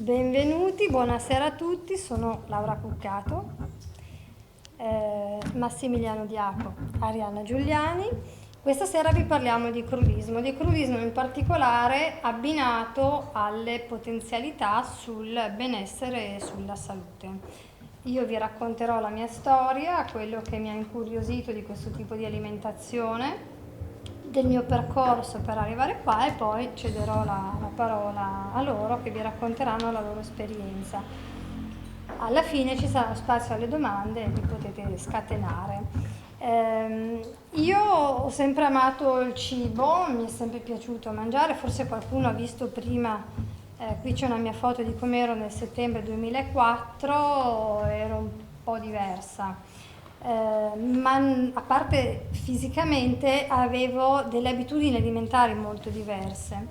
Benvenuti, buonasera a tutti, sono Laura Cuccato, Massimiliano Diaco, Arianna Giuliani. Questa sera vi parliamo di crudismo in particolare abbinato alle potenzialità sul benessere e sulla salute. Io vi racconterò la mia storia, quello che mi ha incuriosito di questo tipo di alimentazione, del mio percorso per arrivare qua, e poi cederò la parola a loro che vi racconteranno la loro esperienza. Alla fine ci sarà spazio alle domande e vi potete scatenare. Io ho sempre amato il cibo, mi è sempre piaciuto mangiare, forse qualcuno ha visto prima, qui c'è una mia foto di com'ero nel settembre 2004, ero un po' diversa. Ma a parte fisicamente avevo delle abitudini alimentari molto diverse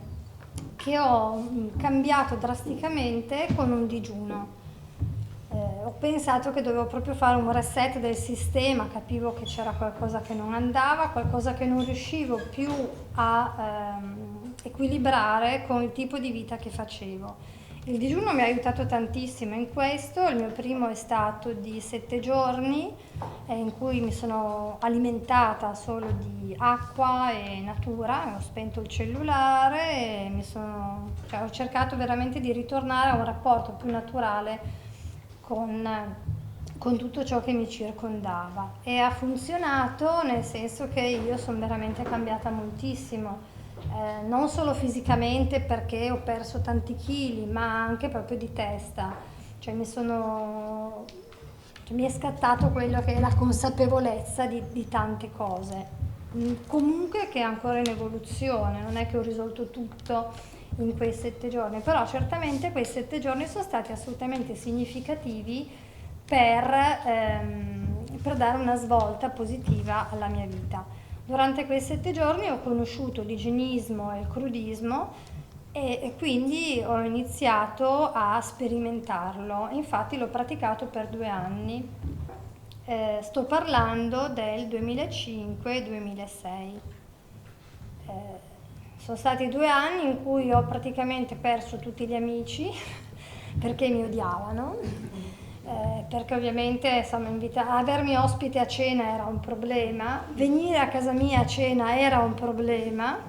che ho cambiato drasticamente con un digiuno. Ho pensato che dovevo proprio fare un reset del sistema, capivo che c'era qualcosa che non andava, qualcosa che non riuscivo più a equilibrare con il tipo di vita che facevo. Il digiuno mi ha aiutato tantissimo in questo. Il mio primo è stato di 7 giorni in cui mi sono alimentata solo di acqua e natura, ho spento il cellulare e ho cercato veramente di ritornare a un rapporto più naturale con tutto ciò che mi circondava, e ha funzionato, nel senso che io sono veramente cambiata moltissimo. Non solo fisicamente, perché ho perso tanti chili, ma anche proprio di testa, cioè mi è scattato quello che è la consapevolezza di tante cose, comunque che è ancora in evoluzione, non è che ho risolto tutto in quei 7 giorni, però certamente quei 7 giorni sono stati assolutamente significativi per dare una svolta positiva alla mia vita. Durante quei 7 giorni ho conosciuto l'igienismo e il crudismo e quindi ho iniziato a sperimentarlo. Infatti l'ho praticato per 2 anni. Sto parlando del 2005-2006. Sono stati 2 anni in cui ho praticamente perso tutti gli amici perché mi odiavano. Perché ovviamente insomma, avermi ospite a cena era un problema, venire a casa mia a cena era un problema.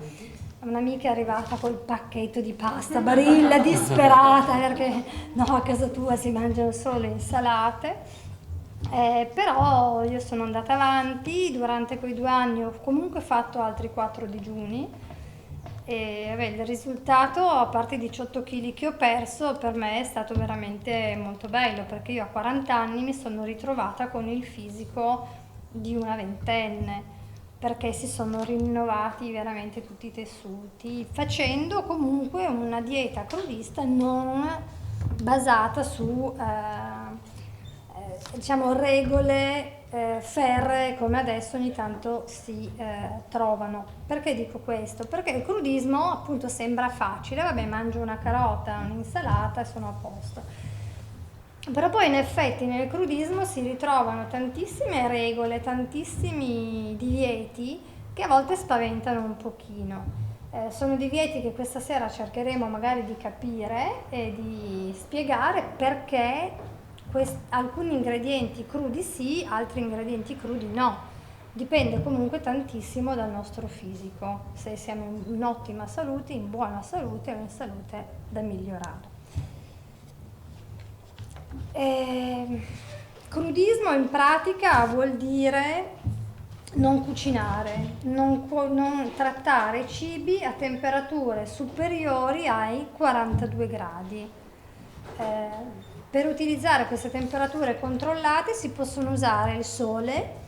Un'amica è arrivata col pacchetto di pasta, Barilla, disperata, perché no, a casa tua si mangiano solo insalate. Però io sono andata avanti, durante quei 2 anni ho comunque fatto altri 4 digiuni. E il risultato, a parte i 18 kg che ho perso, per me è stato veramente molto bello, perché io a 40 anni mi sono ritrovata con il fisico di una ventenne, perché si sono rinnovati veramente tutti i tessuti, facendo comunque una dieta crudista non basata su diciamo regole ferree come adesso ogni tanto si trovano. Perché dico questo? Perché il crudismo appunto sembra facile, vabbè, mangio una carota, un'insalata e sono a posto. Però poi in effetti nel crudismo si ritrovano tantissime regole, tantissimi divieti che a volte spaventano un pochino. Sono divieti che questa sera cercheremo magari di capire e di spiegare perché alcuni ingredienti crudi sì, altri ingredienti crudi no. Dipende comunque tantissimo dal nostro fisico, se siamo in ottima salute, in buona salute o in salute da migliorare. Crudismo in pratica vuol dire non cucinare, non trattare i cibi a temperature superiori ai 42 gradi. Per utilizzare queste temperature controllate si possono usare il sole,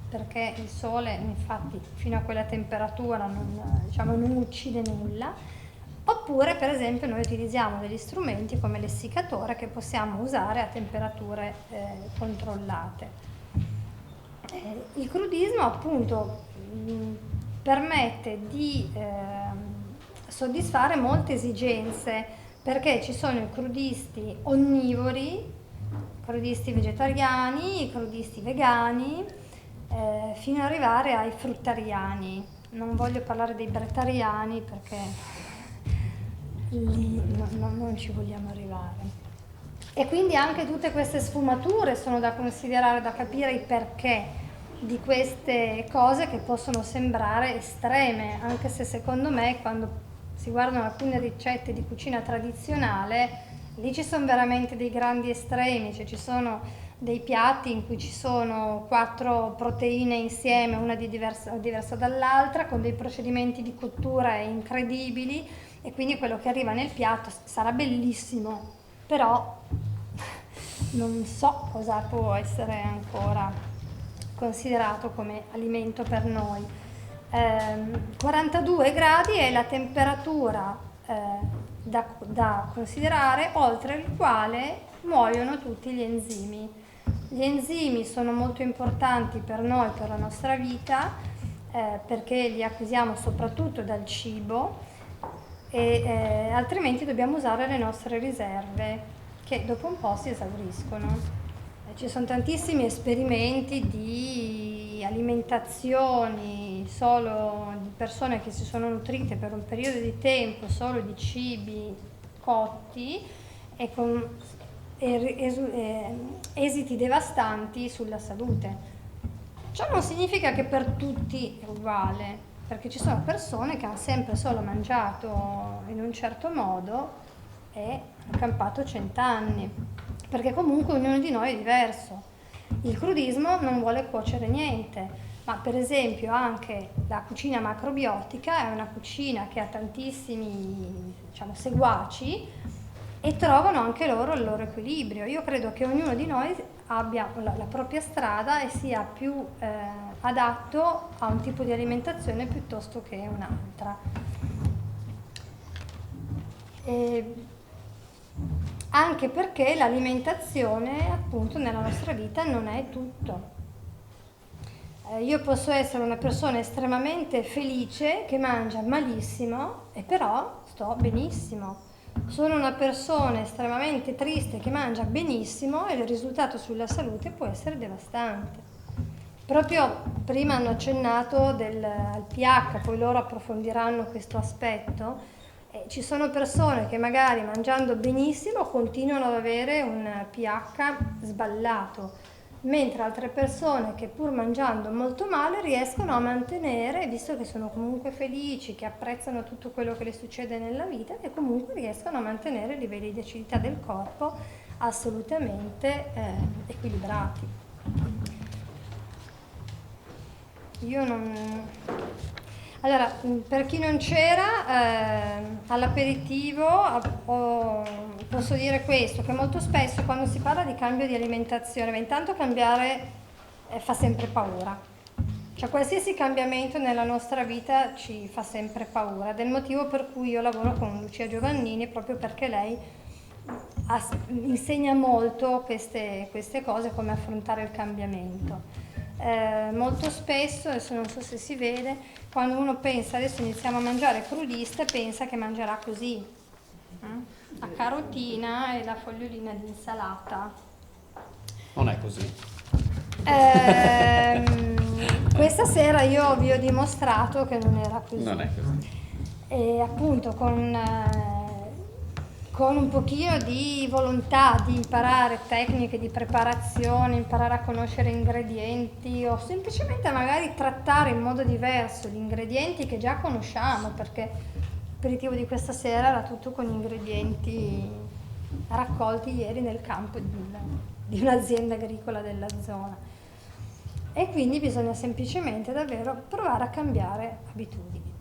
perché il sole infatti fino a quella temperatura non uccide nulla, oppure per esempio noi utilizziamo degli strumenti come l'essiccatore che possiamo usare a temperature controllate. Il crudismo appunto permette di soddisfare molte esigenze, perché ci sono i crudisti onnivori, crudisti vegetariani, i crudisti vegani, fino ad arrivare ai fruttariani. Non voglio parlare dei brettariani perché lì non ci vogliamo arrivare. E quindi anche tutte queste sfumature sono da considerare, da capire i perché di queste cose che possono sembrare estreme, anche se secondo me quando si guardano alcune ricette di cucina tradizionale, lì ci sono veramente dei grandi estremi, cioè ci sono dei piatti in cui ci sono 4 proteine insieme, una diversa dall'altra, con dei procedimenti di cottura incredibili, e quindi quello che arriva nel piatto sarà bellissimo, però non so cosa può essere ancora considerato come alimento per noi. 42 gradi è la temperatura da considerare oltre il quale muoiono tutti gli enzimi. Gli enzimi sono molto importanti per noi, per la nostra vita, perché li acquisiamo soprattutto dal cibo, e altrimenti dobbiamo usare le nostre riserve che dopo un po' si esauriscono. Ci sono tantissimi esperimenti di alimentazioni solo di persone che si sono nutrite per un periodo di tempo solo di cibi cotti e con esiti devastanti sulla salute. Ciò non significa che per tutti è uguale, perché ci sono persone che hanno sempre solo mangiato in un certo modo e hanno campato 100 anni, perché comunque ognuno di noi è diverso. Il crudismo non vuole cuocere niente, ma per esempio anche la cucina macrobiotica è una cucina che ha tantissimi, diciamo, seguaci e trovano anche loro il loro equilibrio. Io credo che ognuno di noi abbia la propria strada e sia più adatto a un tipo di alimentazione piuttosto che un'altra. Anche perché l'alimentazione appunto nella nostra vita non è tutto. Io posso essere una persona estremamente felice che mangia malissimo e però sto benissimo. Sono una persona estremamente triste che mangia benissimo e il risultato sulla salute può essere devastante. Proprio prima hanno accennato al pH, poi loro approfondiranno questo aspetto. Ci sono persone che magari mangiando benissimo continuano ad avere un pH sballato, mentre altre persone che pur mangiando molto male riescono a mantenere, visto che sono comunque felici, che apprezzano tutto quello che le succede nella vita, e comunque riescono a mantenere i livelli di acidità del corpo assolutamente equilibrati. Io non... Allora, per chi non c'era, all'aperitivo posso dire questo, che molto spesso quando si parla di cambio di alimentazione, intanto cambiare fa sempre paura. Cioè qualsiasi cambiamento nella nostra vita ci fa sempre paura, ed è il motivo per cui io lavoro con Lucia Giovannini, proprio perché lei insegna molto queste cose, come affrontare il cambiamento. Molto spesso, adesso non so se si vede, quando uno pensa adesso iniziamo a mangiare crudista, pensa che mangerà così, la carotina e la fogliolina di insalata. Non è così. Questa sera io vi ho dimostrato che non era così. Non è così. E appunto con un pochino di volontà di imparare tecniche di preparazione, imparare a conoscere ingredienti, o semplicemente magari trattare in modo diverso gli ingredienti che già conosciamo, perché l'aperitivo di questa sera era tutto con ingredienti raccolti ieri nel campo di un'azienda agricola della zona. E quindi bisogna semplicemente davvero provare a cambiare abitudini.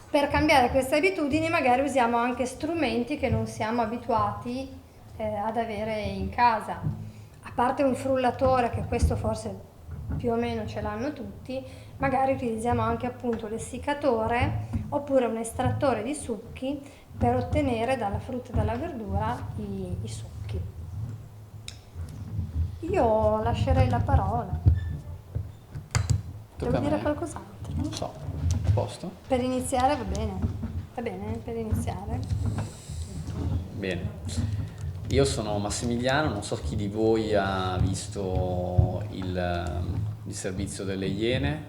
Per cambiare queste abitudini magari usiamo anche strumenti che non siamo abituati ad avere in casa. A parte un frullatore, che questo forse più o meno ce l'hanno tutti, magari utilizziamo anche appunto l'essiccatore oppure un estrattore di succhi per ottenere dalla frutta e dalla verdura i succhi. Io lascerei la parola. Devo dire qualcos'altro? Non lo so. A posto? Per iniziare va bene per iniziare. Bene, io sono Massimiliano, non so chi di voi ha visto il servizio delle Iene,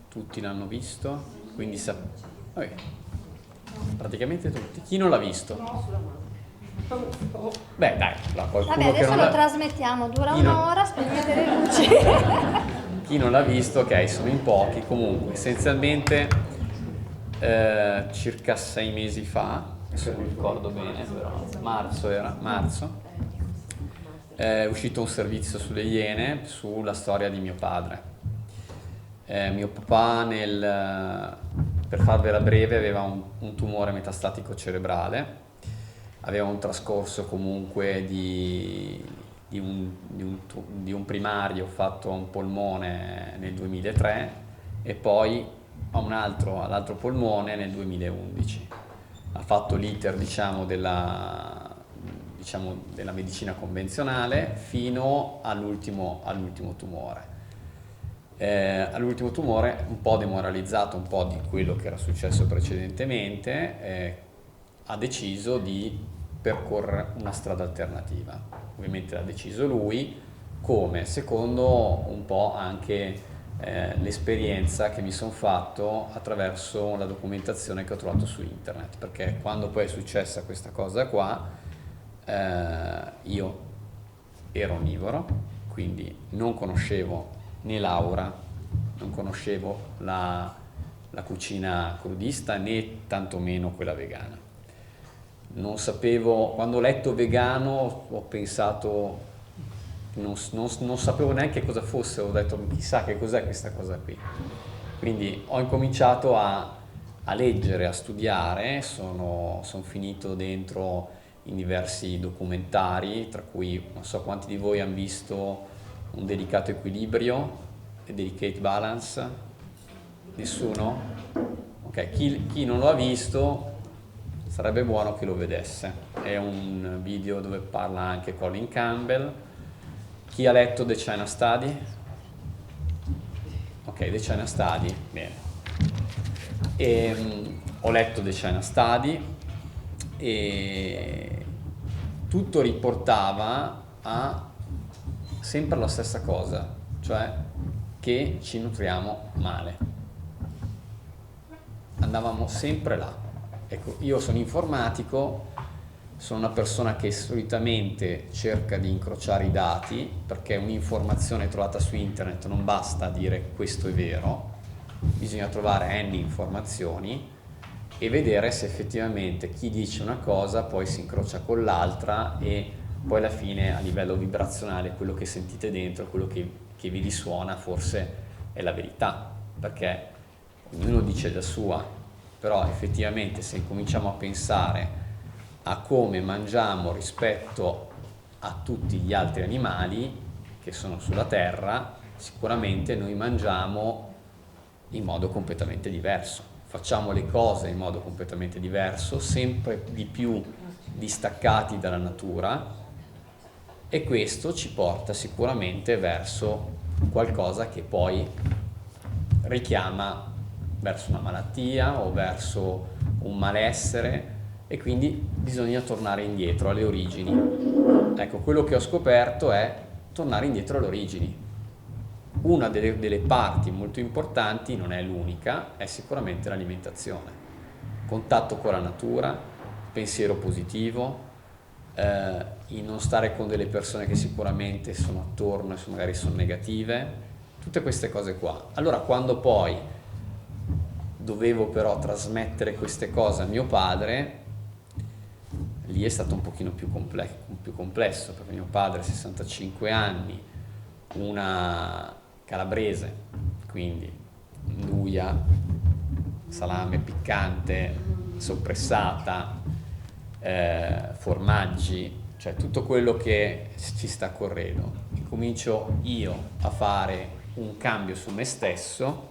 tutti l'hanno visto, quindi okay. Praticamente tutti. Chi non l'ha visto? Beh, dai, qualcuno Vabbè, che adesso non lo l'ha... trasmettiamo, dura Chi non- un'ora, spegnete le luci. Chi non l'ha visto, ok, sono in pochi. Comunque, essenzialmente, circa 6 mesi fa, se non ricordo bene, però marzo, è uscito un servizio sulle Iene sulla storia di mio padre. Mio papà, per farvela breve, aveva un tumore metastatico cerebrale, aveva un trascorso comunque di un primario fatto a un polmone nel 2003 e poi all'altro polmone nel 2011. Ha fatto l'iter, della medicina convenzionale fino all'ultimo tumore. All'ultimo tumore, un po' demoralizzato, un po' di quello che era successo precedentemente, ha deciso di percorrere una strada alternativa. Ovviamente l'ha deciso lui, come secondo un po' anche l'esperienza che mi sono fatto attraverso la documentazione che ho trovato su internet, perché quando poi è successa questa cosa qua, io ero onnivoro, quindi non conoscevo né Laura, non conoscevo la cucina crudista né tantomeno quella vegana. Non sapevo, quando ho letto vegano ho pensato, non sapevo neanche cosa fosse, ho detto chissà che cos'è questa cosa qui. Quindi ho incominciato a leggere, a studiare, sono finito dentro in diversi documentari, tra cui non so quanti di voi hanno visto Un delicato equilibrio e Delicate Balance. Nessuno? Ok, chi non lo ha visto sarebbe buono che lo vedesse. È un video dove parla anche Colin Campbell. Chi ha letto The China Study? Ok, The China Study, bene. Ho letto The China Study e tutto riportava a sempre la stessa cosa, cioè che ci nutriamo male. Andavamo sempre là. Ecco, io sono informatico, sono una persona che solitamente cerca di incrociare i dati, perché un'informazione trovata su internet non basta dire questo è vero, bisogna trovare n informazioni e vedere se effettivamente chi dice una cosa poi si incrocia con l'altra e poi alla fine a livello vibrazionale quello che sentite dentro, quello che vi risuona forse è la verità, perché ognuno dice la sua, però effettivamente se cominciamo a pensare a come mangiamo rispetto a tutti gli altri animali che sono sulla terra, sicuramente noi mangiamo in modo completamente diverso, facciamo le cose in modo completamente diverso, sempre di più distaccati dalla natura, e questo ci porta sicuramente verso qualcosa che poi richiama verso una malattia o verso un malessere, e quindi bisogna tornare indietro alle origini. Ecco, quello che ho scoperto è tornare indietro alle origini. Una delle parti molto importanti, non è l'unica, è sicuramente l'alimentazione. Contatto con la natura, pensiero positivo, il non stare con delle persone che sicuramente sono attorno e magari sono negative, tutte queste cose qua. Allora quando poi dovevo però trasmettere queste cose a mio padre, lì è stato un pochino più complesso, perché mio padre ha 65 anni, una calabrese, quindi nduja, salame piccante, soppressata, formaggi, cioè tutto quello che ci sta correndo. Incomincio io a fare un cambio su me stesso,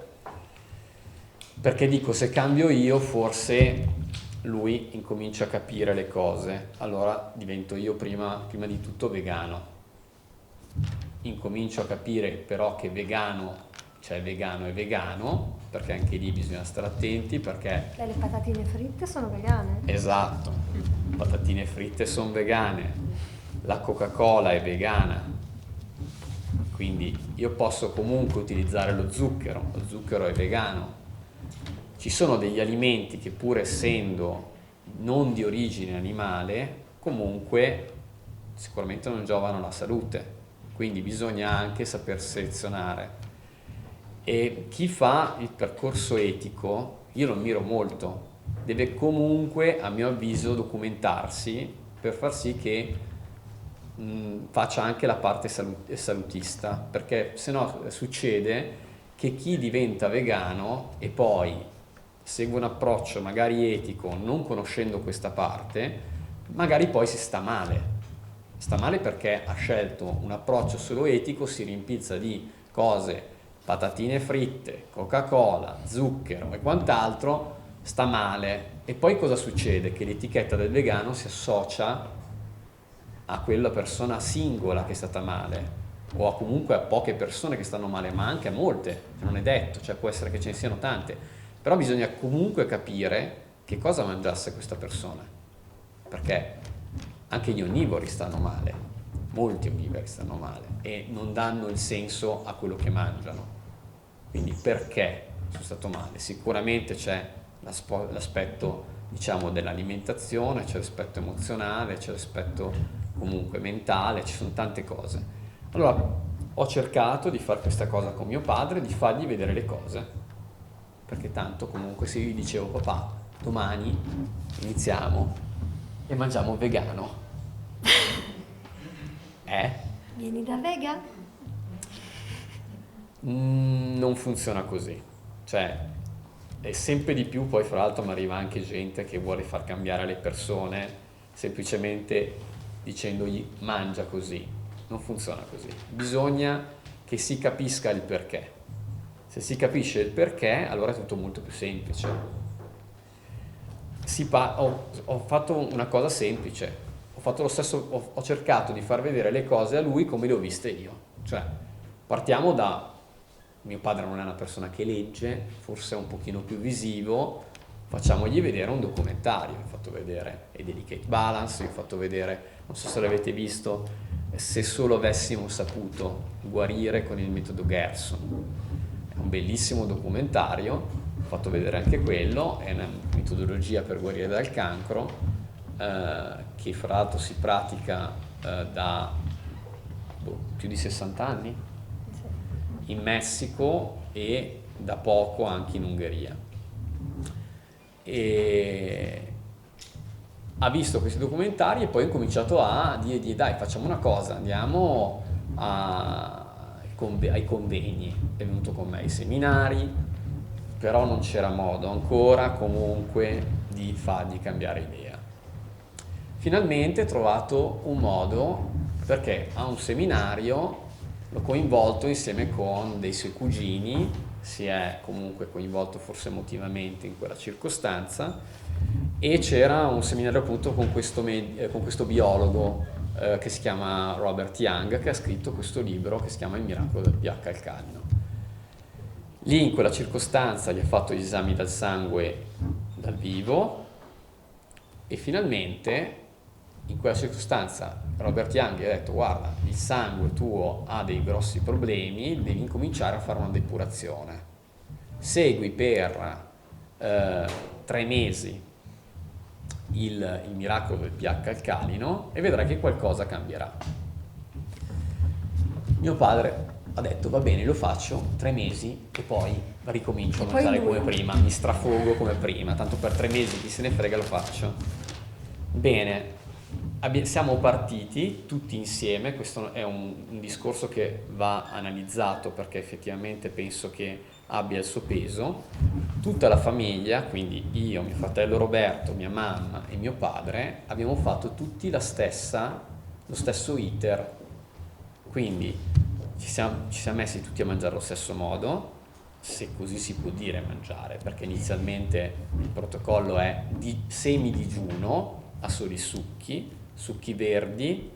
perché dico, se cambio io forse lui incomincia a capire le cose, allora divento io prima di tutto vegano, incomincio a capire però che vegano, cioè vegano è vegano, perché anche lì bisogna stare attenti, perché Le patatine fritte sono vegane? esatto, le patatine fritte sono vegane, la Coca-Cola è vegana, quindi io posso comunque utilizzare lo zucchero è vegano, Ci sono degli alimenti che, pur essendo non di origine animale, comunque sicuramente non giovano alla salute, quindi bisogna anche saper selezionare. E chi fa il percorso etico, io lo ammiro molto, deve comunque, a mio avviso, documentarsi per far sì che faccia anche la parte salutista, perché se no succede che chi diventa vegano e poi segue un approccio magari etico, non conoscendo questa parte, magari poi si sta male. Sta male perché ha scelto un approccio solo etico, si rimpizza di cose, patatine fritte, Coca-Cola, zucchero e quant'altro, sta male. E poi cosa succede? Che l'etichetta del vegano si associa a quella persona singola che è stata male, o a comunque a poche persone che stanno male, ma anche a molte, non è detto, cioè può essere che ce ne siano tante, però bisogna comunque capire che cosa mangiasse questa persona, perché anche gli onnivori stanno male, molti onnivori stanno male e non danno il senso a quello che mangiano. Quindi perché sono stato male? Sicuramente c'è l'aspetto, diciamo, dell'alimentazione, c'è l'aspetto emozionale, c'è l'aspetto comunque mentale, ci sono tante cose. Allora ho cercato di fare questa cosa con mio padre, di fargli vedere le cose, perché tanto comunque se io gli dicevo papà, domani iniziamo e mangiamo vegano, Vieni da Vega? Non funziona così, cioè e sempre di più poi fra l'altro mi arriva anche gente che vuole far cambiare le persone semplicemente dicendogli mangia così, non funziona così, bisogna che si capisca il perché. Se si capisce il perché, allora è tutto molto più semplice. Ho fatto una cosa semplice, ho fatto lo stesso, ho cercato di far vedere le cose a lui come le ho viste io, cioè partiamo da mio padre non è una persona che legge, forse è un pochino più visivo, facciamogli vedere un documentario, vi ho fatto vedere A Delicate Balance, vi ho fatto vedere, non so se l'avete visto, Se solo avessimo saputo guarire con il metodo Gerson, è un bellissimo documentario, ho fatto vedere anche quello, è una metodologia per guarire dal cancro, che fra l'altro si pratica da più di 60 anni in Messico e da poco anche in Ungheria. E ha visto questi documentari e poi ha incominciato a dire dai facciamo una cosa, andiamo ai convegni, è venuto con me ai seminari, però non c'era modo ancora comunque di fargli cambiare idea. Finalmente ho trovato un modo perché a un seminario l'ho coinvolto insieme con dei suoi cugini, si è comunque coinvolto forse emotivamente in quella circostanza e c'era un seminario appunto con questo biologo che si chiama Robert Young, che ha scritto questo libro che si chiama Il miracolo del pH alcalino. Lì in quella circostanza gli ha fatto gli esami dal sangue dal vivo e finalmente in quella circostanza Robert Young gli ha detto guarda, il sangue tuo ha dei grossi problemi, devi incominciare a fare una depurazione. Segui per 3 mesi il miracolo del pH alcalino e vedrai che qualcosa cambierà. Mio padre ha detto va bene, lo faccio 3 mesi e poi ricomincio a mangiare come prima, mi strafogo come prima, tanto per 3 mesi chi se ne frega lo faccio. Bene, siamo partiti tutti insieme, questo è un discorso che va analizzato perché effettivamente penso che abbia il suo peso, tutta la famiglia, quindi io, mio fratello Roberto, mia mamma e mio padre, abbiamo fatto tutti lo stesso iter, quindi ci siamo messi tutti a mangiare allo stesso modo, se così si può dire mangiare, perché inizialmente il protocollo è di semi-digiuno a soli succhi verdi,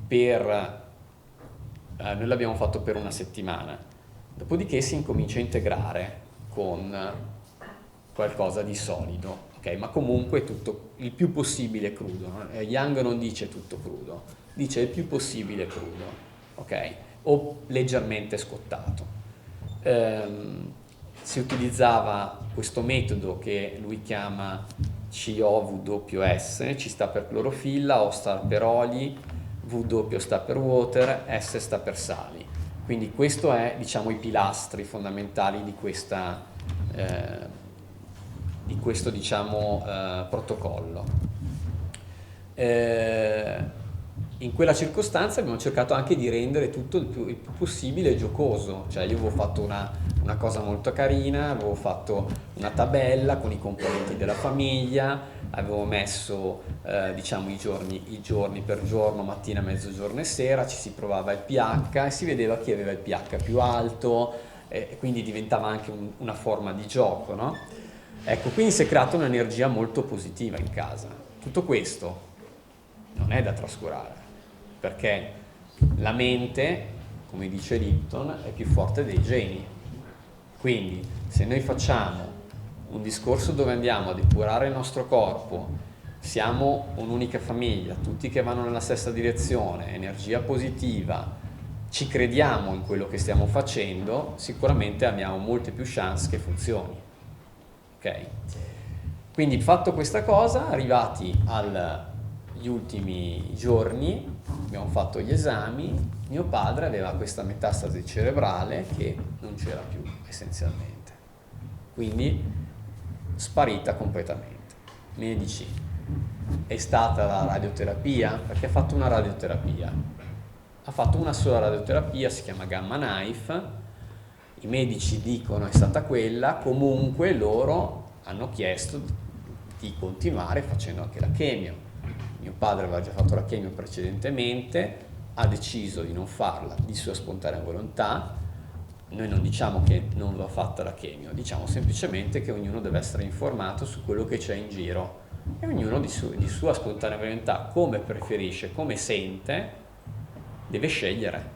noi l'abbiamo fatto per una settimana. Dopodiché si incomincia a integrare con qualcosa di solido, ok? Ma comunque tutto il più possibile crudo. No? Young non dice tutto crudo, dice il più possibile crudo, ok? O leggermente scottato. si utilizzava questo metodo che lui chiama COWS, C sta per clorofilla, O sta per oli, W sta per water, S sta per sali. Quindi questo è, diciamo, i pilastri fondamentali di questo diciamo, protocollo. In quella circostanza abbiamo cercato anche di rendere tutto il più possibile giocoso, cioè io avevo fatto una cosa molto carina, avevo fatto una tabella con i componenti della famiglia, avevo messo diciamo i giorni per giorno, mattina, mezzogiorno e sera, ci si provava il pH e si vedeva chi aveva il pH più alto, e quindi diventava anche una forma di gioco, no? Ecco, quindi si è creata un'energia molto positiva in casa. Tutto questo non è da trascurare, perché la mente, come dice Lipton, è più forte dei geni. Quindi se noi facciamo un discorso dove andiamo a depurare il nostro corpo, siamo un'unica famiglia, tutti che vanno nella stessa direzione, energia positiva, ci crediamo in quello che stiamo facendo, sicuramente abbiamo molte più chance che funzioni. Ok? Quindi fatto questa cosa, arrivati agli ultimi giorni, abbiamo fatto gli esami, mio padre aveva questa metastasi cerebrale che non c'era più essenzialmente, quindi sparita completamente. Medici, è stata la radioterapia? Perché ha fatto una radioterapia, ha fatto una sola radioterapia, si chiama Gamma Knife, i medici dicono è stata quella, comunque loro hanno chiesto di continuare facendo anche la chemio. Mio padre aveva già fatto la chemio precedentemente, ha deciso di non farla di sua spontanea volontà. Noi non diciamo che non va fatta la chemio, diciamo semplicemente che ognuno deve essere informato su quello che c'è in giro e ognuno di sua spontanea volontà, come preferisce, come sente, deve scegliere.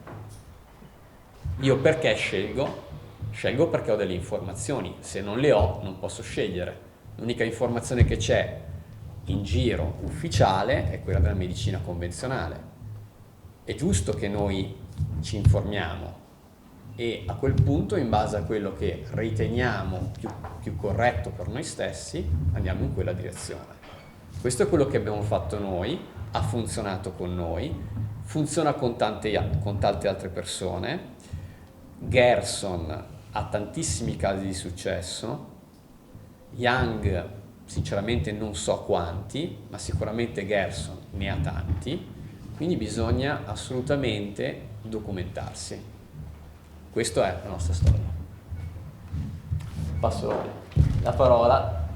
Io perché scelgo? Scelgo perché ho delle informazioni, se non le ho non posso scegliere. L'unica informazione che c'è in giro ufficiale è quella della medicina convenzionale. È giusto che noi ci informiamo e a quel punto, in base a quello che riteniamo più corretto per noi stessi, andiamo in quella direzione. Questo è quello che abbiamo fatto noi, ha funzionato con noi, funziona con tante altre persone. Gerson ha tantissimi casi di successo, Young sinceramente non so quanti, ma sicuramente Gerson ne ha tanti, quindi bisogna assolutamente documentarsi. Questa è la nostra storia. Passo la parola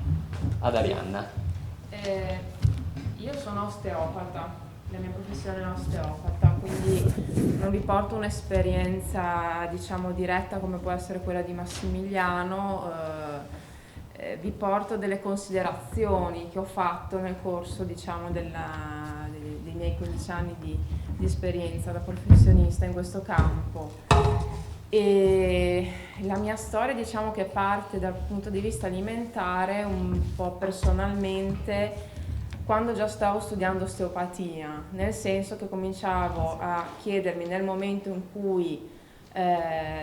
ad Arianna. Io sono osteopata, la mia professione è osteopata, quindi non vi porto un'esperienza diciamo diretta come può essere quella di Massimiliano, vi porto delle considerazioni che ho fatto nel corso diciamo dei miei 15 anni di esperienza da professionista in questo campo. E la mia storia diciamo che parte dal punto di vista alimentare un po' personalmente quando già stavo studiando osteopatia, nel senso che cominciavo a chiedermi nel momento in cui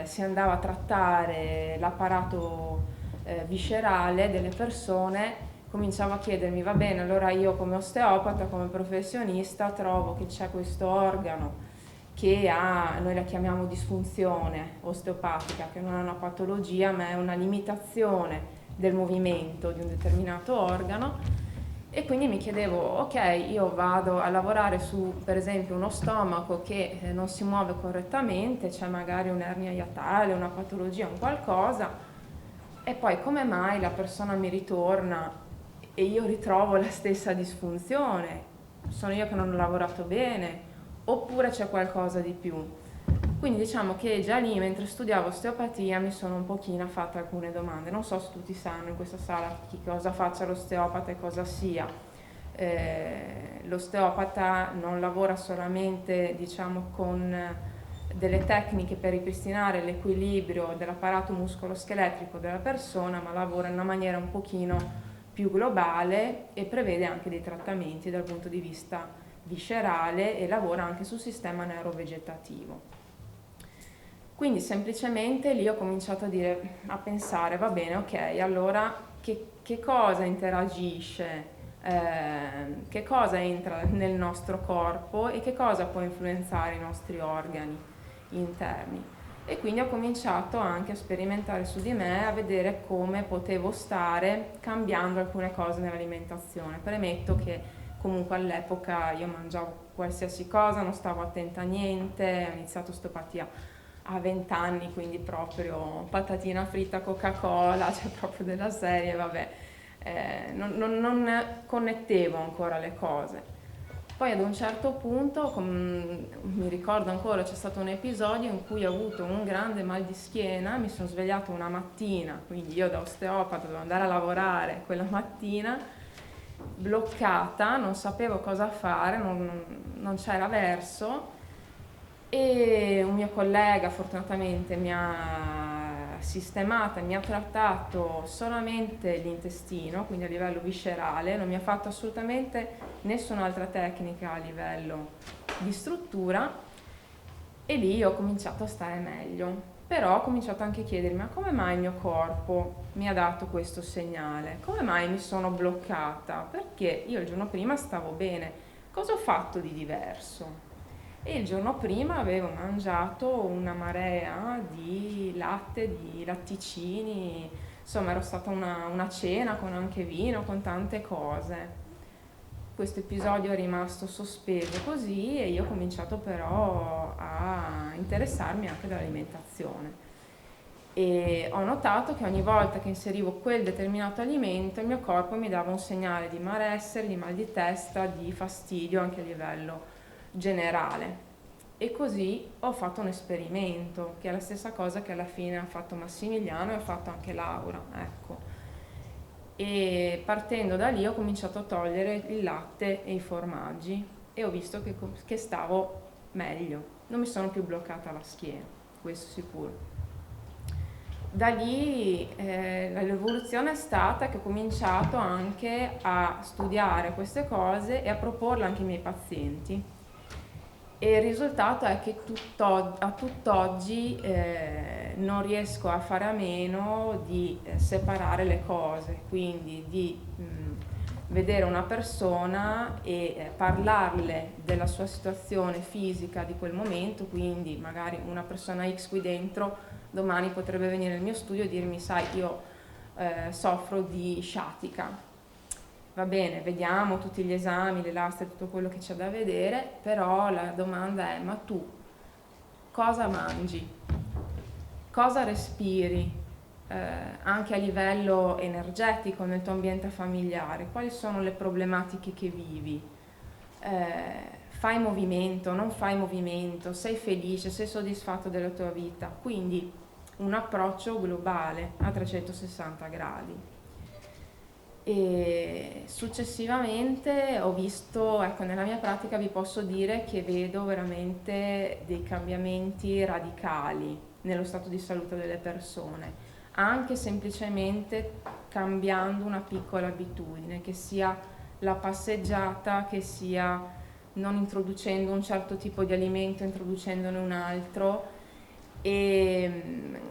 si andava a trattare l'apparato viscerale delle persone, cominciavo a chiedermi va bene, allora io come osteopata, come professionista trovo che c'è questo organo che ha, noi la chiamiamo disfunzione osteopatica, che non è una patologia ma è una limitazione del movimento di un determinato organo, e quindi mi chiedevo ok, io vado a lavorare su per esempio uno stomaco che non si muove correttamente, c'è magari un'ernia iatale, una patologia, un qualcosa, e poi come mai la persona mi ritorna e io ritrovo la stessa disfunzione? Sono io che non ho lavorato bene? Oppure c'è qualcosa di più? Quindi diciamo che già lì, mentre studiavo osteopatia, mi sono un pochino fatta alcune domande. Non so se tutti sanno in questa sala chi cosa faccia l'osteopata e cosa sia. L'osteopata non lavora solamente, diciamo, con delle tecniche per ripristinare l'equilibrio dell'apparato muscoloscheletrico della persona, ma lavora in una maniera un pochino più globale e prevede anche dei trattamenti dal punto di vista viscerale e lavora anche sul sistema neurovegetativo. Quindi semplicemente lì ho cominciato a pensare, va bene, ok, allora che cosa interagisce, che cosa entra nel nostro corpo e che cosa può influenzare i nostri organi interni. E quindi ho cominciato anche a sperimentare su di me, a vedere come potevo stare cambiando alcune cose nell'alimentazione. Premetto che comunque all'epoca io mangiavo qualsiasi cosa, non stavo attenta a niente, ho iniziato osteopatia a 20 anni, quindi proprio patatina fritta, Coca-Cola, cioè proprio della serie, vabbè, non connettevo ancora le cose. Poi ad un certo punto, mi ricordo ancora, c'è stato un episodio in cui ho avuto un grande mal di schiena, mi sono svegliata una mattina, quindi io da osteopata dovevo andare a lavorare quella mattina, bloccata, non sapevo cosa fare, non c'era verso, e un mio collega fortunatamente mi ha sistemata, mi ha trattato solamente l'intestino, quindi a livello viscerale, non mi ha fatto assolutamente nessun'altra tecnica a livello di struttura, e lì ho cominciato a stare meglio. Però ho cominciato anche a chiedermi: ma come mai il mio corpo mi ha dato questo segnale? Come mai mi sono bloccata? Perché io il giorno prima stavo bene, cosa ho fatto di diverso? E il giorno prima avevo mangiato una marea di latte, di latticini, insomma era stata una cena con anche vino, con tante cose. Questo episodio è rimasto sospeso così e io ho cominciato però a interessarmi anche dell'alimentazione. E ho notato che ogni volta che inserivo quel determinato alimento il mio corpo mi dava un segnale di malessere, di mal di testa, di fastidio anche a livello generale. E così ho fatto un esperimento, che è la stessa cosa che alla fine ha fatto Massimiliano e ha fatto anche Laura, ecco. E partendo da lì ho cominciato a togliere il latte e i formaggi e ho visto che stavo meglio, non mi sono più bloccata la schiena, questo sicuro. Da lì l'evoluzione è stata che ho cominciato anche a studiare queste cose e a proporle anche ai miei pazienti. E il risultato è che a tutt'oggi non riesco a fare a meno di separare le cose, quindi di vedere una persona e parlarle della sua situazione fisica di quel momento, quindi magari una persona X qui dentro domani potrebbe venire nel mio studio e dirmi: sai, io soffro di sciatica. Va bene, vediamo tutti gli esami, le lastre, tutto quello che c'è da vedere, però la domanda è: ma tu cosa mangi? Cosa respiri? Anche a livello energetico nel tuo ambiente familiare, quali sono le problematiche che vivi? Fai movimento, non fai movimento, sei felice, sei soddisfatto della tua vita? Quindi un approccio globale a 360 gradi. E successivamente ho visto, ecco, nella mia pratica vi posso dire che vedo veramente dei cambiamenti radicali nello stato di salute delle persone, anche semplicemente cambiando una piccola abitudine, che sia la passeggiata, che sia non introducendo un certo tipo di alimento, introducendone un altro. E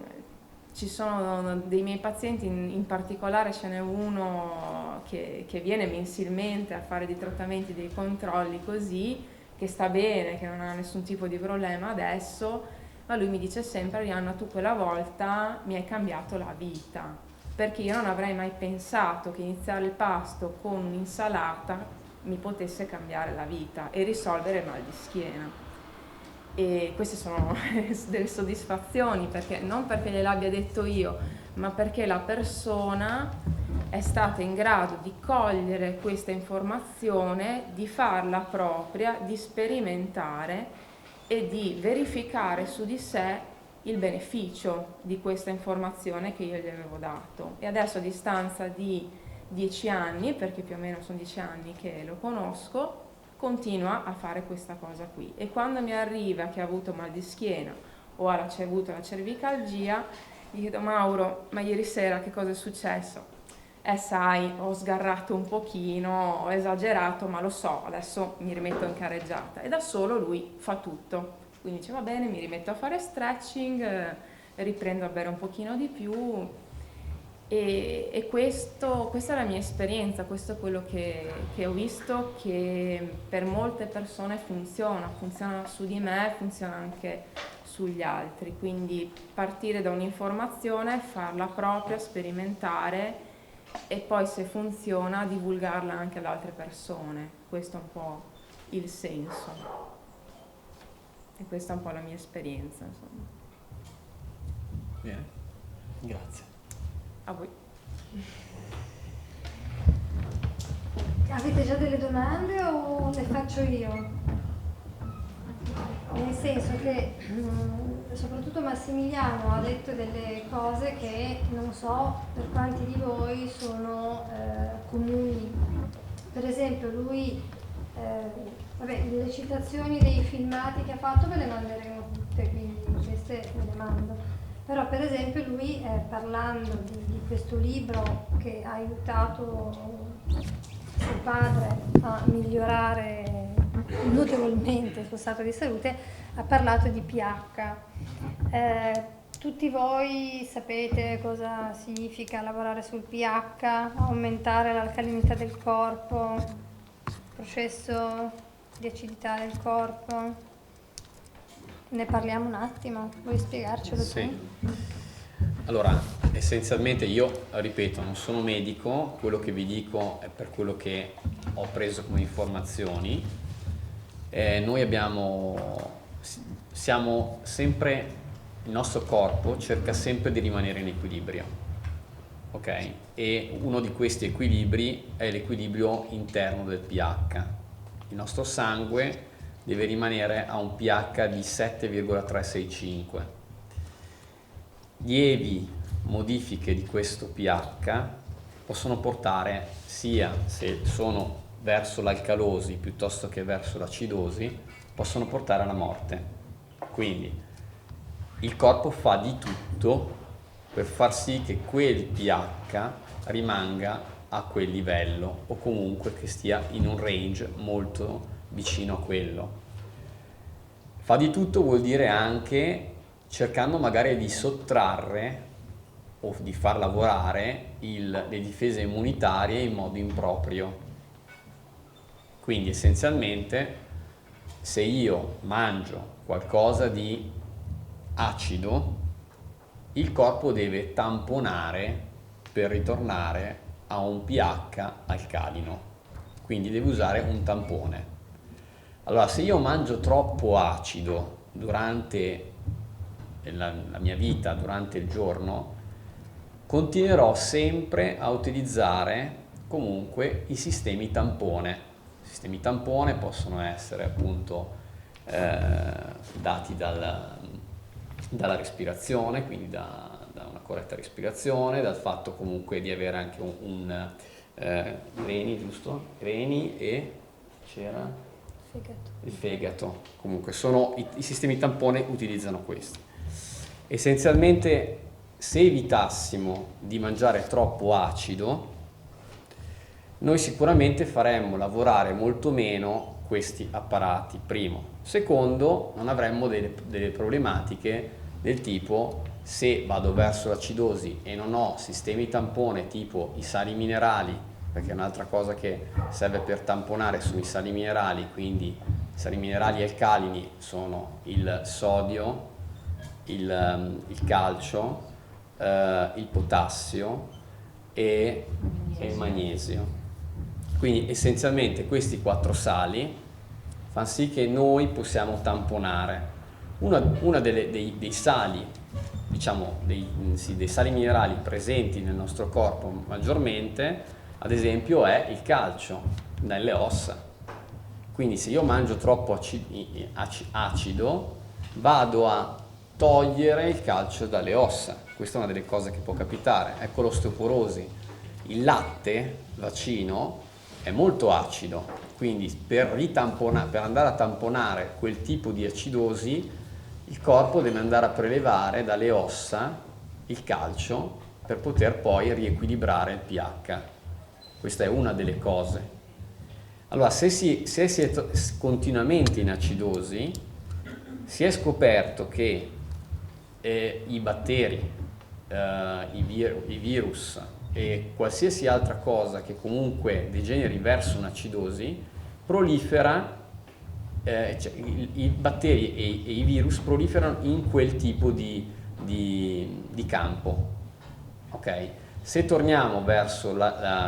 ci sono dei miei pazienti, in particolare ce n'è uno che viene mensilmente a fare dei trattamenti, dei controlli così, che sta bene, che non ha nessun tipo di problema adesso, ma lui mi dice sempre: Arianna, tu quella volta mi hai cambiato la vita, perché io non avrei mai pensato che iniziare il pasto con un'insalata mi potesse cambiare la vita e risolvere il mal di schiena. E queste sono delle soddisfazioni, perché non perché gliel'abbia detto io, ma perché la persona è stata in grado di cogliere questa informazione, di farla propria, di sperimentare e di verificare su di sé il beneficio di questa informazione che io gli avevo dato. E adesso, a distanza di 10 anni, perché più o meno sono 10 anni che lo conosco, continua a fare questa cosa qui. E quando mi arriva che ha avuto mal di schiena o ha avuto la cervicalgia, gli chiedo: Mauro, ma ieri sera che cosa è successo? Sai, ho sgarrato un pochino, ho esagerato, ma lo so, adesso mi rimetto in carreggiata. E da solo lui fa tutto, Quindi dice va bene, mi rimetto a fare stretching, riprendo a bere un pochino di più e questa è la mia esperienza, questo è quello che ho visto che per molte persone funziona su di me, funziona anche sugli altri, quindi partire da un'informazione, farla propria, sperimentare e poi se funziona divulgarla anche ad altre persone, questo è un po' il senso e questa è un po' la mia esperienza, insomma. Bene, grazie. A voi. Avete già delle domande o le faccio io? Nel senso che soprattutto Massimiliano ha detto delle cose che non so per quanti di voi sono comuni. Per esempio lui, vabbè, le citazioni dei filmati che ha fatto ve le manderemo tutte, quindi queste ve le mando. Però per esempio lui parlando di questo libro che ha aiutato suo padre a migliorare notevolmente il suo stato di salute, ha parlato di pH. Tutti voi sapete cosa significa lavorare sul pH, aumentare l'alcalinità del corpo, processo di acidità del corpo? Ne parliamo un attimo, vuoi spiegarcelo Sì. tu? Allora, essenzialmente io, ripeto, non sono medico, quello che vi dico è per quello che ho preso come informazioni. Siamo sempre, il nostro corpo cerca sempre di rimanere in equilibrio, ok? E uno di questi equilibri è l'equilibrio interno del pH. Il nostro sangue deve rimanere a un pH di 7,365. Lievi modifiche di questo pH possono portare, sia se sono verso l'alcalosi piuttosto che verso l'acidosi, possono portare alla morte. Quindi il corpo fa di tutto per far sì che quel pH rimanga a quel livello o comunque che stia in un range molto vicino a quello. Fa di tutto vuol dire anche cercando magari di sottrarre o di far lavorare le difese immunitarie in modo improprio. Quindi essenzialmente se io mangio qualcosa di acido, il corpo deve tamponare per ritornare a un pH alcalino, quindi deve usare un tampone. Allora, se io mangio troppo acido durante la mia vita, durante il giorno, continuerò sempre a utilizzare comunque i sistemi tampone. I sistemi tampone possono essere appunto dati dalla respirazione, quindi da una corretta respirazione, dal fatto comunque di avere anche reni, giusto? Reni e c'era il fegato. Comunque i sistemi tampone utilizzano questi. Essenzialmente, se evitassimo di mangiare troppo acido, noi sicuramente faremmo lavorare molto meno questi apparati, primo. Secondo, non avremmo delle problematiche del tipo, se vado verso l'acidosi e non ho sistemi tampone tipo i sali minerali, perché un'altra cosa che serve per tamponare sono i sali minerali, quindi i sali minerali alcalini sono il sodio, il calcio, il potassio e il magnesio. Quindi essenzialmente questi 4 sali fanno sì che noi possiamo tamponare. Una dei sali, diciamo dei sali minerali presenti nel nostro corpo maggiormente, ad esempio, è il calcio nelle ossa. Quindi se io mangio troppo acido, vado a togliere il calcio dalle ossa. Questa è una delle cose che può capitare. Ecco l'osteoporosi. Il latte vaccino è molto acido, quindi per andare a tamponare quel tipo di acidosi, il corpo deve andare a prelevare dalle ossa il calcio per poter poi riequilibrare il pH. Questa è una delle cose. Allora, se si è continuamente in acidosi, Si è scoperto che i batteri, i virus e qualsiasi altra cosa che comunque degeneri verso un'acidosi prolifera, cioè i batteri e i virus proliferano in quel tipo di campo. Ok? Se torniamo verso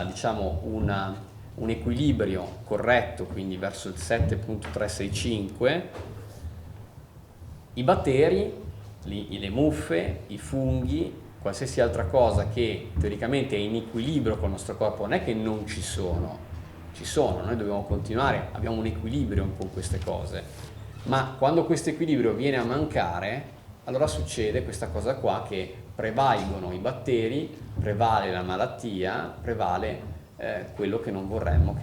diciamo un equilibrio corretto, quindi verso il 7.365, i batteri, le muffe, i funghi, qualsiasi altra cosa che teoricamente è in equilibrio con il nostro corpo, non è che non ci sono, noi dobbiamo continuare, abbiamo un equilibrio con queste cose, ma quando questo equilibrio viene a mancare, allora succede questa cosa qua, che prevalgono i batteri, prevale la malattia, prevale quello che non vorremmo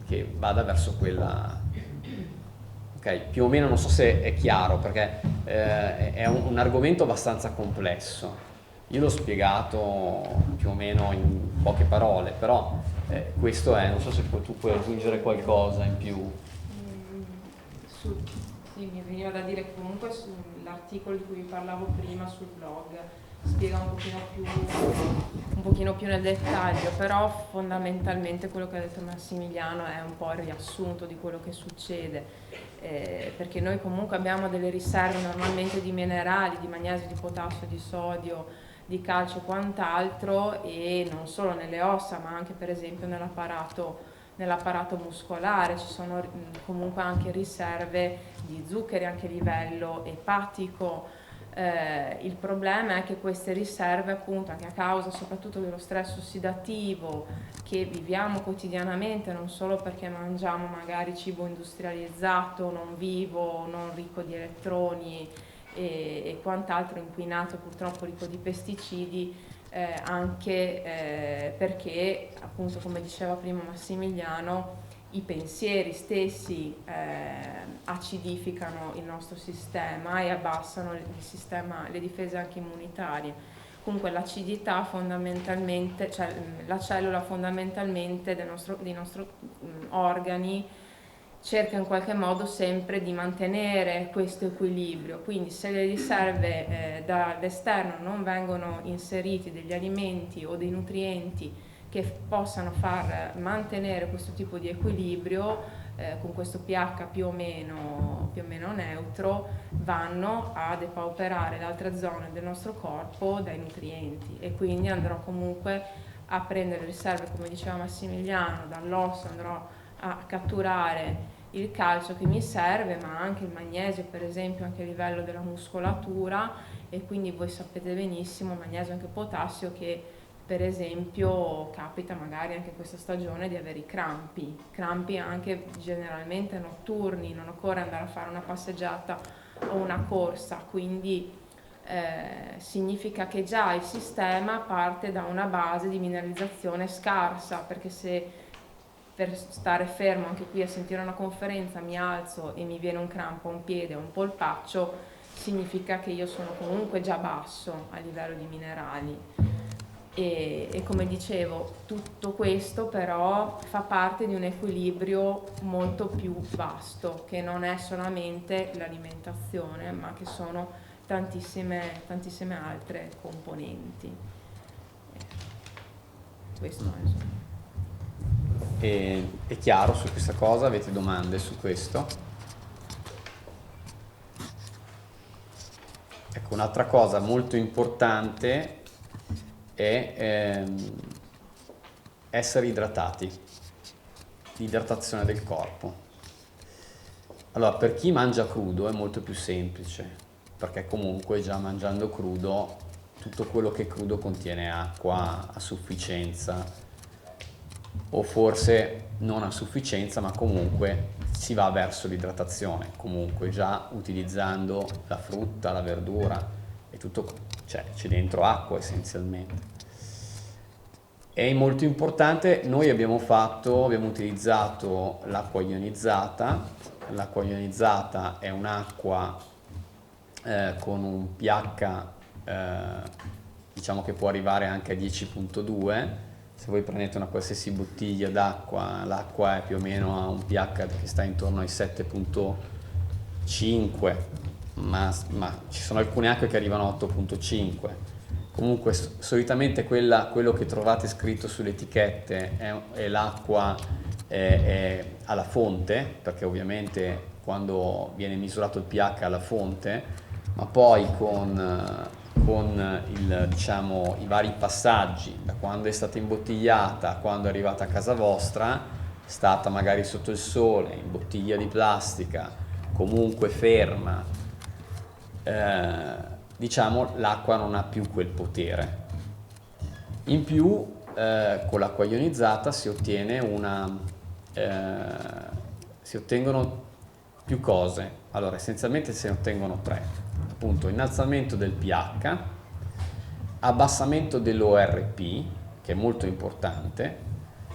che vada verso quella. Ok, più o meno non so se è chiaro, perché è un argomento abbastanza complesso. Io l'ho spiegato più o meno in poche parole, però questo è, non so se tu puoi aggiungere qualcosa in più. Sì, mi veniva da dire che comunque sull'articolo di cui vi parlavo prima sul blog spiega un pochino più nel dettaglio, però fondamentalmente quello che ha detto Massimiliano è un po' il riassunto di quello che succede, perché noi comunque abbiamo delle riserve normalmente di minerali, di magnesio, di potassio, di sodio, di calcio e quant'altro, e non solo nelle ossa ma anche per esempio nell'apparato muscolare. Ci sono comunque anche riserve di zuccheri anche a livello epatico. Il problema è che queste riserve, appunto, anche a causa soprattutto dello stress ossidativo che viviamo quotidianamente, non solo perché mangiamo magari cibo industrializzato, non vivo, non ricco di elettroni e quant'altro, inquinato, purtroppo ricco di pesticidi, anche perché, appunto, come diceva prima Massimiliano, i pensieri stessi acidificano il nostro sistema e abbassano le difese anche immunitarie. Comunque l'acidità fondamentalmente, cioè la cellula fondamentalmente dei nostri organi cerca in qualche modo sempre di mantenere questo equilibrio, quindi se le riserve dall'esterno non vengono inseriti degli alimenti o dei nutrienti che possano far mantenere questo tipo di equilibrio, con questo pH più o meno neutro, vanno a depauperare le altre zone del nostro corpo dai nutrienti, e quindi andrò comunque a prendere riserve, come diceva Massimiliano, dall'osso, andrò a catturare il calcio che mi serve, ma anche il magnesio, per esempio, anche a livello della muscolatura, e quindi voi sapete benissimo, magnesio e anche potassio, che per esempio capita magari anche questa stagione di avere i crampi anche generalmente notturni, non occorre andare a fare una passeggiata o una corsa, quindi significa che già il sistema parte da una base di mineralizzazione scarsa, perché se per stare fermo anche qui a sentire una conferenza mi alzo e mi viene un crampo a un piede o un polpaccio, significa che io sono comunque già basso a livello di minerali. E come dicevo, tutto questo però fa parte di un equilibrio molto più vasto, che non è solamente l'alimentazione, ma che sono tantissime altre componenti. Questo È chiaro su questa cosa? Avete domande su questo? Ecco, un'altra cosa molto importante è essere idratati, l'idratazione del corpo. Allora, per chi mangia crudo è molto più semplice, perché comunque già mangiando crudo, tutto quello che è crudo contiene acqua a sufficienza, o forse non a sufficienza, ma comunque si va verso l'idratazione, comunque già utilizzando la frutta, la verdura e tutto, cioè c'è dentro acqua essenzialmente. È molto importante, noi abbiamo utilizzato l'acqua ionizzata. L'acqua ionizzata è un'acqua con un pH diciamo che può arrivare anche a 10.2. Se voi prendete una qualsiasi bottiglia d'acqua, l'acqua è più o meno a un pH che sta intorno ai 7.5, 5, ma ci sono alcune acque che arrivano a 8.5. Comunque solitamente quello che trovate scritto sulle etichette è l'acqua alla fonte, perché ovviamente quando viene misurato il pH alla fonte, ma poi con diciamo, i vari passaggi, da quando è stata imbottigliata a quando è arrivata a casa vostra, è stata magari sotto il sole, in bottiglia di plastica, comunque ferma, diciamo l'acqua non ha più quel potere. In più con l'acqua ionizzata si ottengono più cose. Allora essenzialmente se ne ottengono 3, appunto innalzamento del pH, abbassamento dell'ORP, che è molto importante.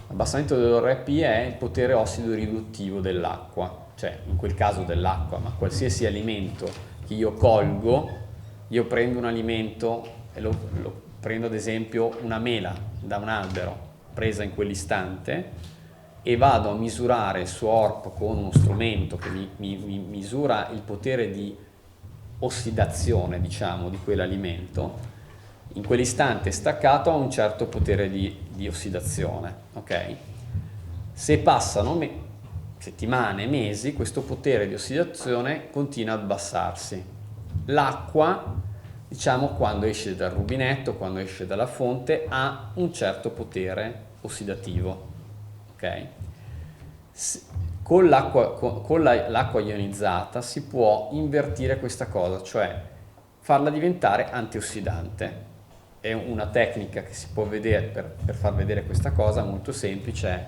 L'abbassamento dell'ORP è il potere ossido riduttivo dell'acqua, cioè in quel caso dell'acqua, ma qualsiasi alimento che io colgo, io prendo un alimento e lo prendo ad esempio una mela da un albero presa in quell'istante e vado a misurare il suo ORP con uno strumento che mi misura il potere di ossidazione, diciamo, di quell'alimento. In quell'istante staccato ha un certo potere di ossidazione, ok? Se passano settimane, mesi, questo potere di ossidazione continua ad abbassarsi. L'acqua, diciamo, quando esce dal rubinetto, quando esce dalla fonte, ha un certo potere ossidativo, ok? Con l'acqua ionizzata si può invertire questa cosa, cioè farla diventare antiossidante. È una tecnica che si può vedere per far vedere questa cosa molto semplice. È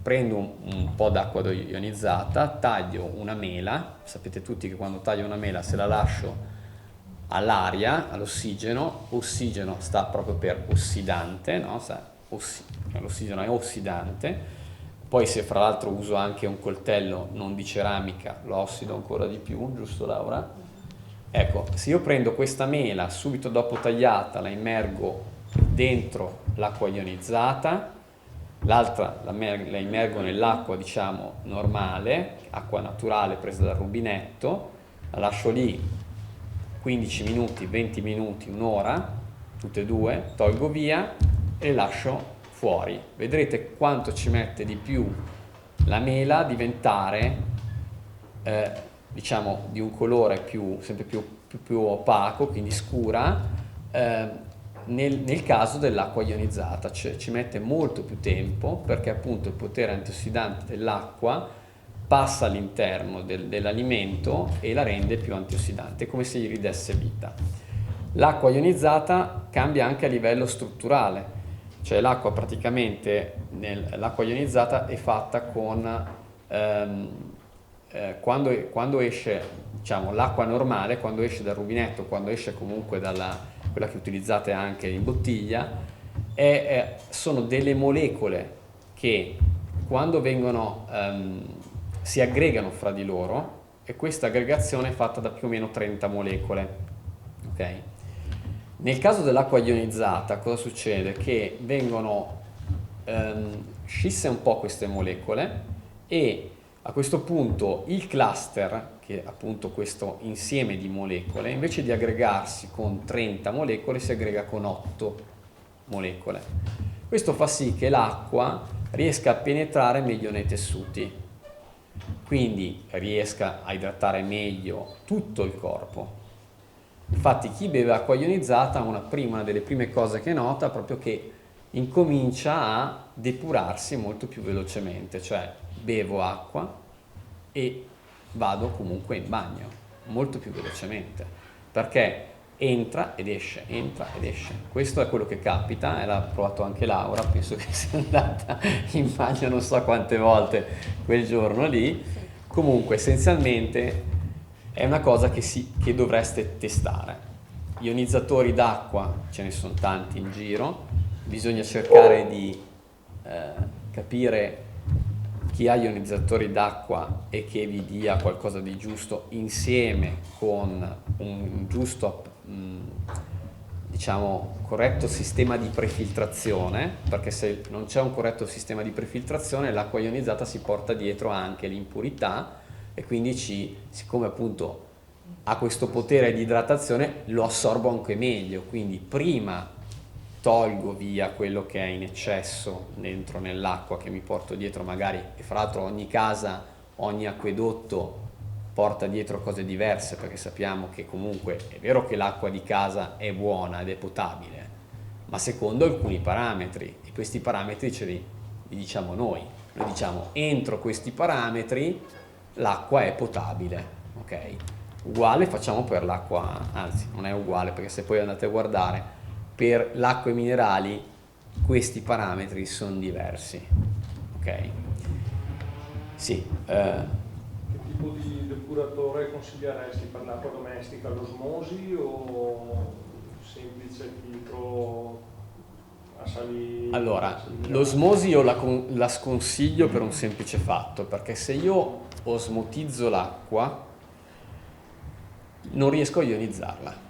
prendo un po' d'acqua ionizzata, taglio una mela, sapete tutti che quando taglio una mela se la lascio all'aria, all'ossigeno, ossigeno sta proprio per ossidante, no? L'ossigeno è ossidante. Poi se fra l'altro uso anche un coltello non di ceramica lo ossido ancora di più, giusto Laura? Ecco, se io prendo questa mela subito dopo tagliata, la immergo dentro l'acqua ionizzata, l'altra la immergo nell'acqua diciamo normale, acqua naturale presa dal rubinetto, la lascio lì 15 minuti, 20 minuti, un'ora, tutte e due, tolgo via e le lascio fuori. Vedrete quanto ci mette di più la mela a diventare diciamo di un colore sempre più opaco, quindi scura, nel caso dell'acqua ionizzata, cioè ci mette molto più tempo perché appunto il potere antiossidante dell'acqua passa all'interno dell'alimento e la rende più antiossidante, come se gli ridesse vita. L'acqua ionizzata cambia anche a livello strutturale, cioè l'acqua praticamente, l'acqua ionizzata è fatta con, quando esce, diciamo, l'acqua normale, quando esce dal rubinetto, quando esce comunque quella che utilizzate anche in bottiglia, sono delle molecole che quando si aggregano fra di loro, e questa aggregazione è fatta da più o meno 30 molecole, ok? Nel caso dell'acqua ionizzata cosa succede? Che vengono scisse un po' queste molecole e a questo punto il cluster, che è appunto questo insieme di molecole, invece di aggregarsi con 30 molecole si aggrega con 8 molecole. Questo fa sì che l'acqua riesca a penetrare meglio nei tessuti, quindi riesca a idratare meglio tutto il corpo. Infatti chi beve acqua ionizzata, una delle prime cose che nota è proprio che incomincia a depurarsi molto più velocemente, cioè bevo acqua e vado comunque in bagno molto più velocemente, perché entra ed esce, entra ed esce. Questo è quello che capita, e l'ha provato anche Laura, penso che sia andata in bagno non so quante volte quel giorno lì. Comunque essenzialmente è una cosa che dovreste testare. Ionizzatori d'acqua ce ne sono tanti in giro, bisogna cercare di capire chi ha ionizzatori d'acqua e che vi dia qualcosa di giusto insieme con un giusto diciamo corretto sistema di prefiltrazione, perché se non c'è un corretto sistema di prefiltrazione l'acqua ionizzata si porta dietro anche l'impurità e quindi siccome appunto ha questo potere di idratazione, lo assorbo anche meglio, quindi prima tolgo via quello che è in eccesso dentro nell'acqua che mi porto dietro magari, e fra l'altro ogni casa, ogni acquedotto porta dietro cose diverse, perché sappiamo che comunque è vero che l'acqua di casa è buona ed è potabile, ma secondo alcuni parametri, e questi parametri li diciamo noi diciamo entro questi parametri l'acqua è potabile, ok? Uguale facciamo per l'acqua, anzi non è uguale, perché se poi andate a guardare per l'acqua e i minerali questi parametri sono diversi, ok? Sì. Che tipo di depuratore consiglieresti per l'acqua domestica? L'osmosi o semplice filtro a sali? Allora, l'osmosi io la sconsiglio per un semplice fatto, perché se io osmotizzo l'acqua non riesco a ionizzarla.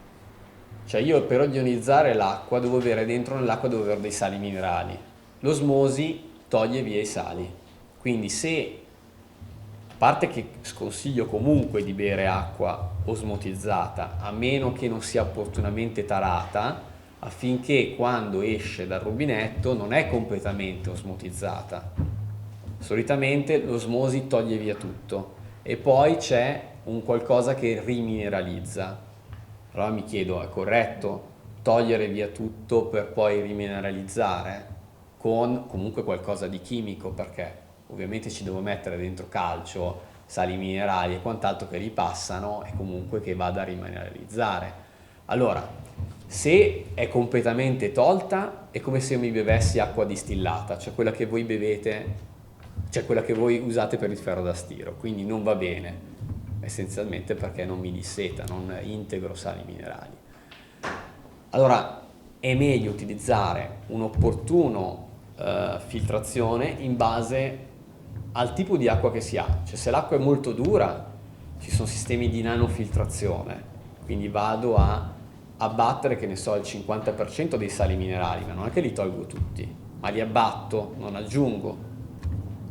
Cioè io per ionizzare l'acqua devo avere dentro nell'acqua devo avere dei sali minerali. L'osmosi toglie via i sali. Quindi a parte che sconsiglio comunque di bere acqua osmotizzata, a meno che non sia opportunamente tarata, affinché quando esce dal rubinetto non è completamente osmotizzata. Solitamente l'osmosi toglie via tutto e poi c'è un qualcosa che rimineralizza. Allora mi chiedo, è corretto togliere via tutto per poi rimineralizzare con comunque qualcosa di chimico, perché ovviamente ci devo mettere dentro calcio, sali minerali e quant'altro che ripassano e comunque che vada a rimineralizzare. Allora, se è completamente tolta è come se io mi bevessi acqua distillata, cioè quella che voi bevete, cioè quella che voi usate per il ferro da stiro, quindi non va bene, essenzialmente perché non mi disseta, non integro sali minerali. Allora è meglio utilizzare un'opportuna filtrazione in base al tipo di acqua che si ha, cioè se l'acqua è molto dura ci sono sistemi di nanofiltrazione, quindi vado a abbattere, che ne so, il 50% dei sali minerali, ma non è che li tolgo tutti, ma li abbatto, non aggiungo.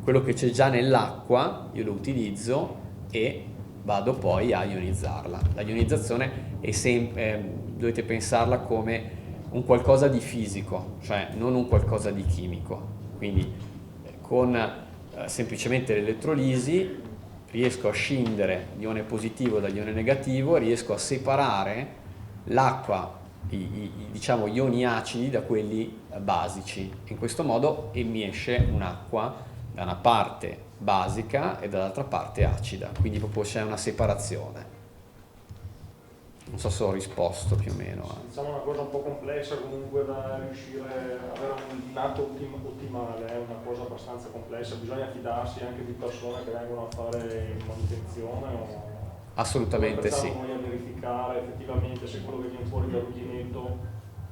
Quello che c'è già nell'acqua io lo utilizzo e vado poi a ionizzarla. La ionizzazione è sempre, dovete pensarla come un qualcosa di fisico, cioè non un qualcosa di chimico. Quindi con semplicemente l'elettrolisi riesco a scindere l'ione positivo dall'ione negativo, riesco a separare l'acqua, diciamo gli ioni acidi da quelli basici. In questo modo mi esce un'acqua da una parte basica e dall'altra parte acida, quindi proprio c'è una separazione. Non so se ho risposto più o meno. Diciamo una cosa un po' complessa comunque da riuscire a avere un nato ottimale, è una cosa abbastanza complessa, bisogna fidarsi anche di persone che vengono a fare manutenzione o assolutamente sì. Poi a verificare effettivamente se quello che viene fuori dal rubinetto,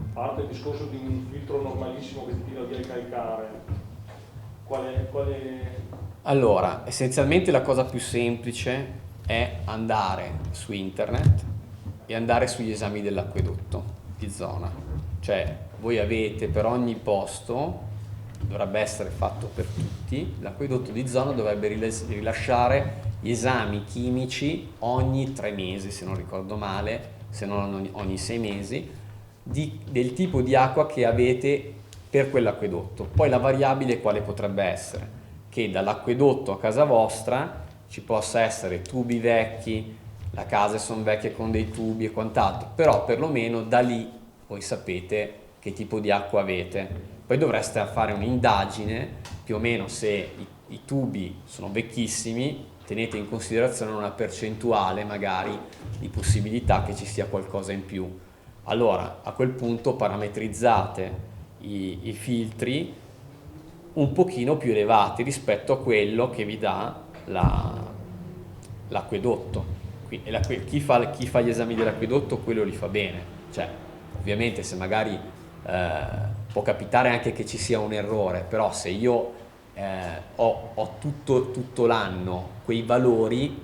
a parte il discorso di un filtro normalissimo che ti tira via il calcare, Allora, essenzialmente la cosa più semplice è andare su internet e andare sugli esami dell'acquedotto di zona. Cioè, voi avete per ogni posto, dovrebbe essere fatto per tutti, l'acquedotto di zona dovrebbe rilasciare gli esami chimici ogni 3 mesi, se non ricordo male, se non ogni 6 mesi, del tipo di acqua che avete per quell'acquedotto. Poi la variabile quale potrebbe essere? Che dall'acquedotto a casa vostra ci possa essere tubi vecchi, le case sono vecchie con dei tubi e quant'altro, però perlomeno da lì voi sapete che tipo di acqua avete. Poi dovreste fare un'indagine, più o meno se i tubi sono vecchissimi, tenete in considerazione una percentuale magari di possibilità che ci sia qualcosa in più. Allora a quel punto parametrizzate i filtri un pochino più elevati rispetto a quello che vi dà l'acquedotto. Chi fa gli esami dell'acquedotto quello li fa bene, cioè ovviamente se magari può capitare anche che ci sia un errore, però se io ho tutto l'anno quei valori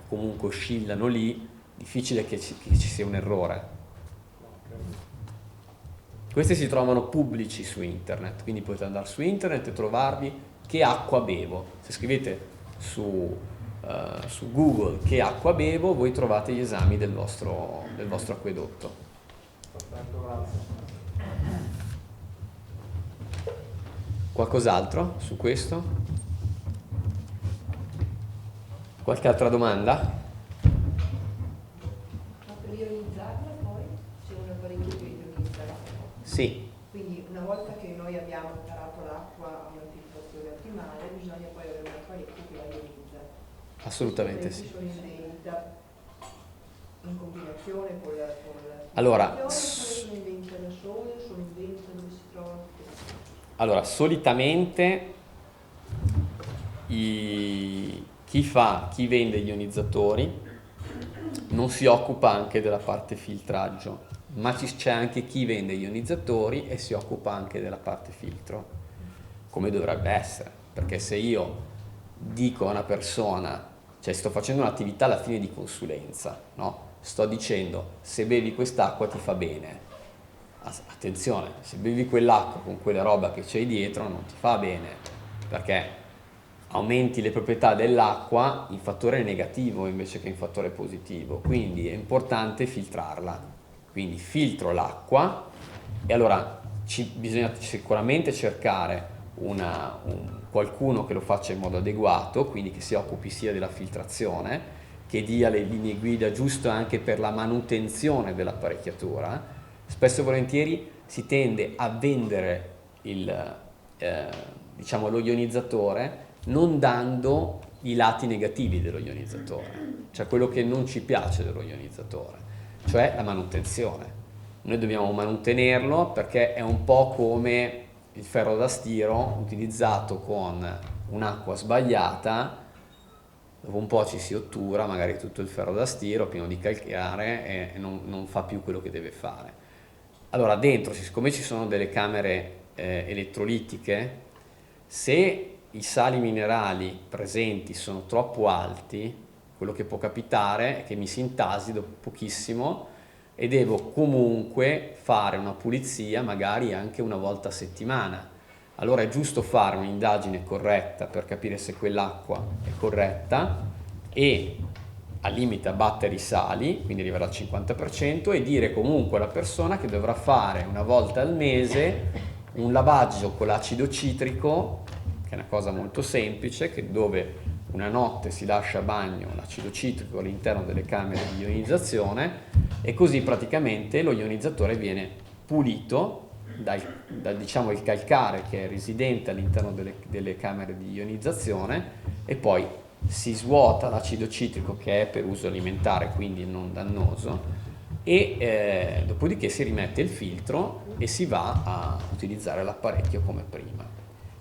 comunque oscillano lì, difficile che ci sia un errore. Questi si trovano pubblici su internet, quindi potete andare su internet e trovarvi che acqua bevo. Se scrivete su su Google che acqua bevo, voi trovate gli esami del vostro acquedotto. Perfetto, grazie. Qualcos'altro su questo? Qualche altra domanda? Ma per ionizzarla poi c'è un apparecchio che ionizza l'acqua. Sì. Quindi una volta che noi abbiamo imparato l'acqua a una filtrazione ottimale, bisogna poi avere un apparecchio che la ionizza. Assolutamente sì. Sono in vendita in combinazione con la Allora, sono in vendita da sole, sono in vendita dove si trovano. Allora, solitamente chi vende gli ionizzatori non si occupa anche della parte filtraggio, ma c'è anche chi vende gli ionizzatori e si occupa anche della parte filtro, come dovrebbe essere, perché se io dico a una persona, cioè sto facendo un'attività alla fine di consulenza, no? Sto dicendo, se bevi quest'acqua ti fa bene. Attenzione, se bevi quell'acqua con quella roba che c'hai dietro non ti fa bene, perché aumenti le proprietà dell'acqua in fattore negativo invece che in fattore positivo, quindi è importante filtrarla. Quindi filtro l'acqua e allora bisogna sicuramente cercare qualcuno che lo faccia in modo adeguato, quindi che si occupi sia della filtrazione, che dia le linee guida giuste anche per la manutenzione dell'apparecchiatura. Spesso e volentieri si tende a vendere lo ionizzatore non dando i lati negativi dello ionizzatore, cioè quello che non ci piace dello ionizzatore, cioè la manutenzione. Noi dobbiamo mantenerlo perché è un po' come il ferro da stiro utilizzato con un'acqua sbagliata, dopo un po' ci si ottura, magari tutto il ferro da stiro pieno di calcare e non fa più quello che deve fare. Allora dentro, siccome ci sono delle camere elettrolitiche, se i sali minerali presenti sono troppo alti, quello che può capitare è che mi si intasi dopo pochissimo e devo comunque fare una pulizia magari anche una volta a settimana. Allora è giusto fare un'indagine corretta per capire se quell'acqua è corretta e al limite abbattere i sali, quindi arrivare al 50%, e dire comunque alla persona che dovrà fare una volta al mese un lavaggio con l'acido citrico, che è una cosa molto semplice, dove una notte si lascia a bagno l'acido citrico all'interno delle camere di ionizzazione e così praticamente lo ionizzatore viene pulito diciamo il calcare che è residente all'interno delle camere di ionizzazione e poi si svuota l'acido citrico che è per uso alimentare, quindi non dannoso, e dopodiché si rimette il filtro e si va a utilizzare l'apparecchio come prima.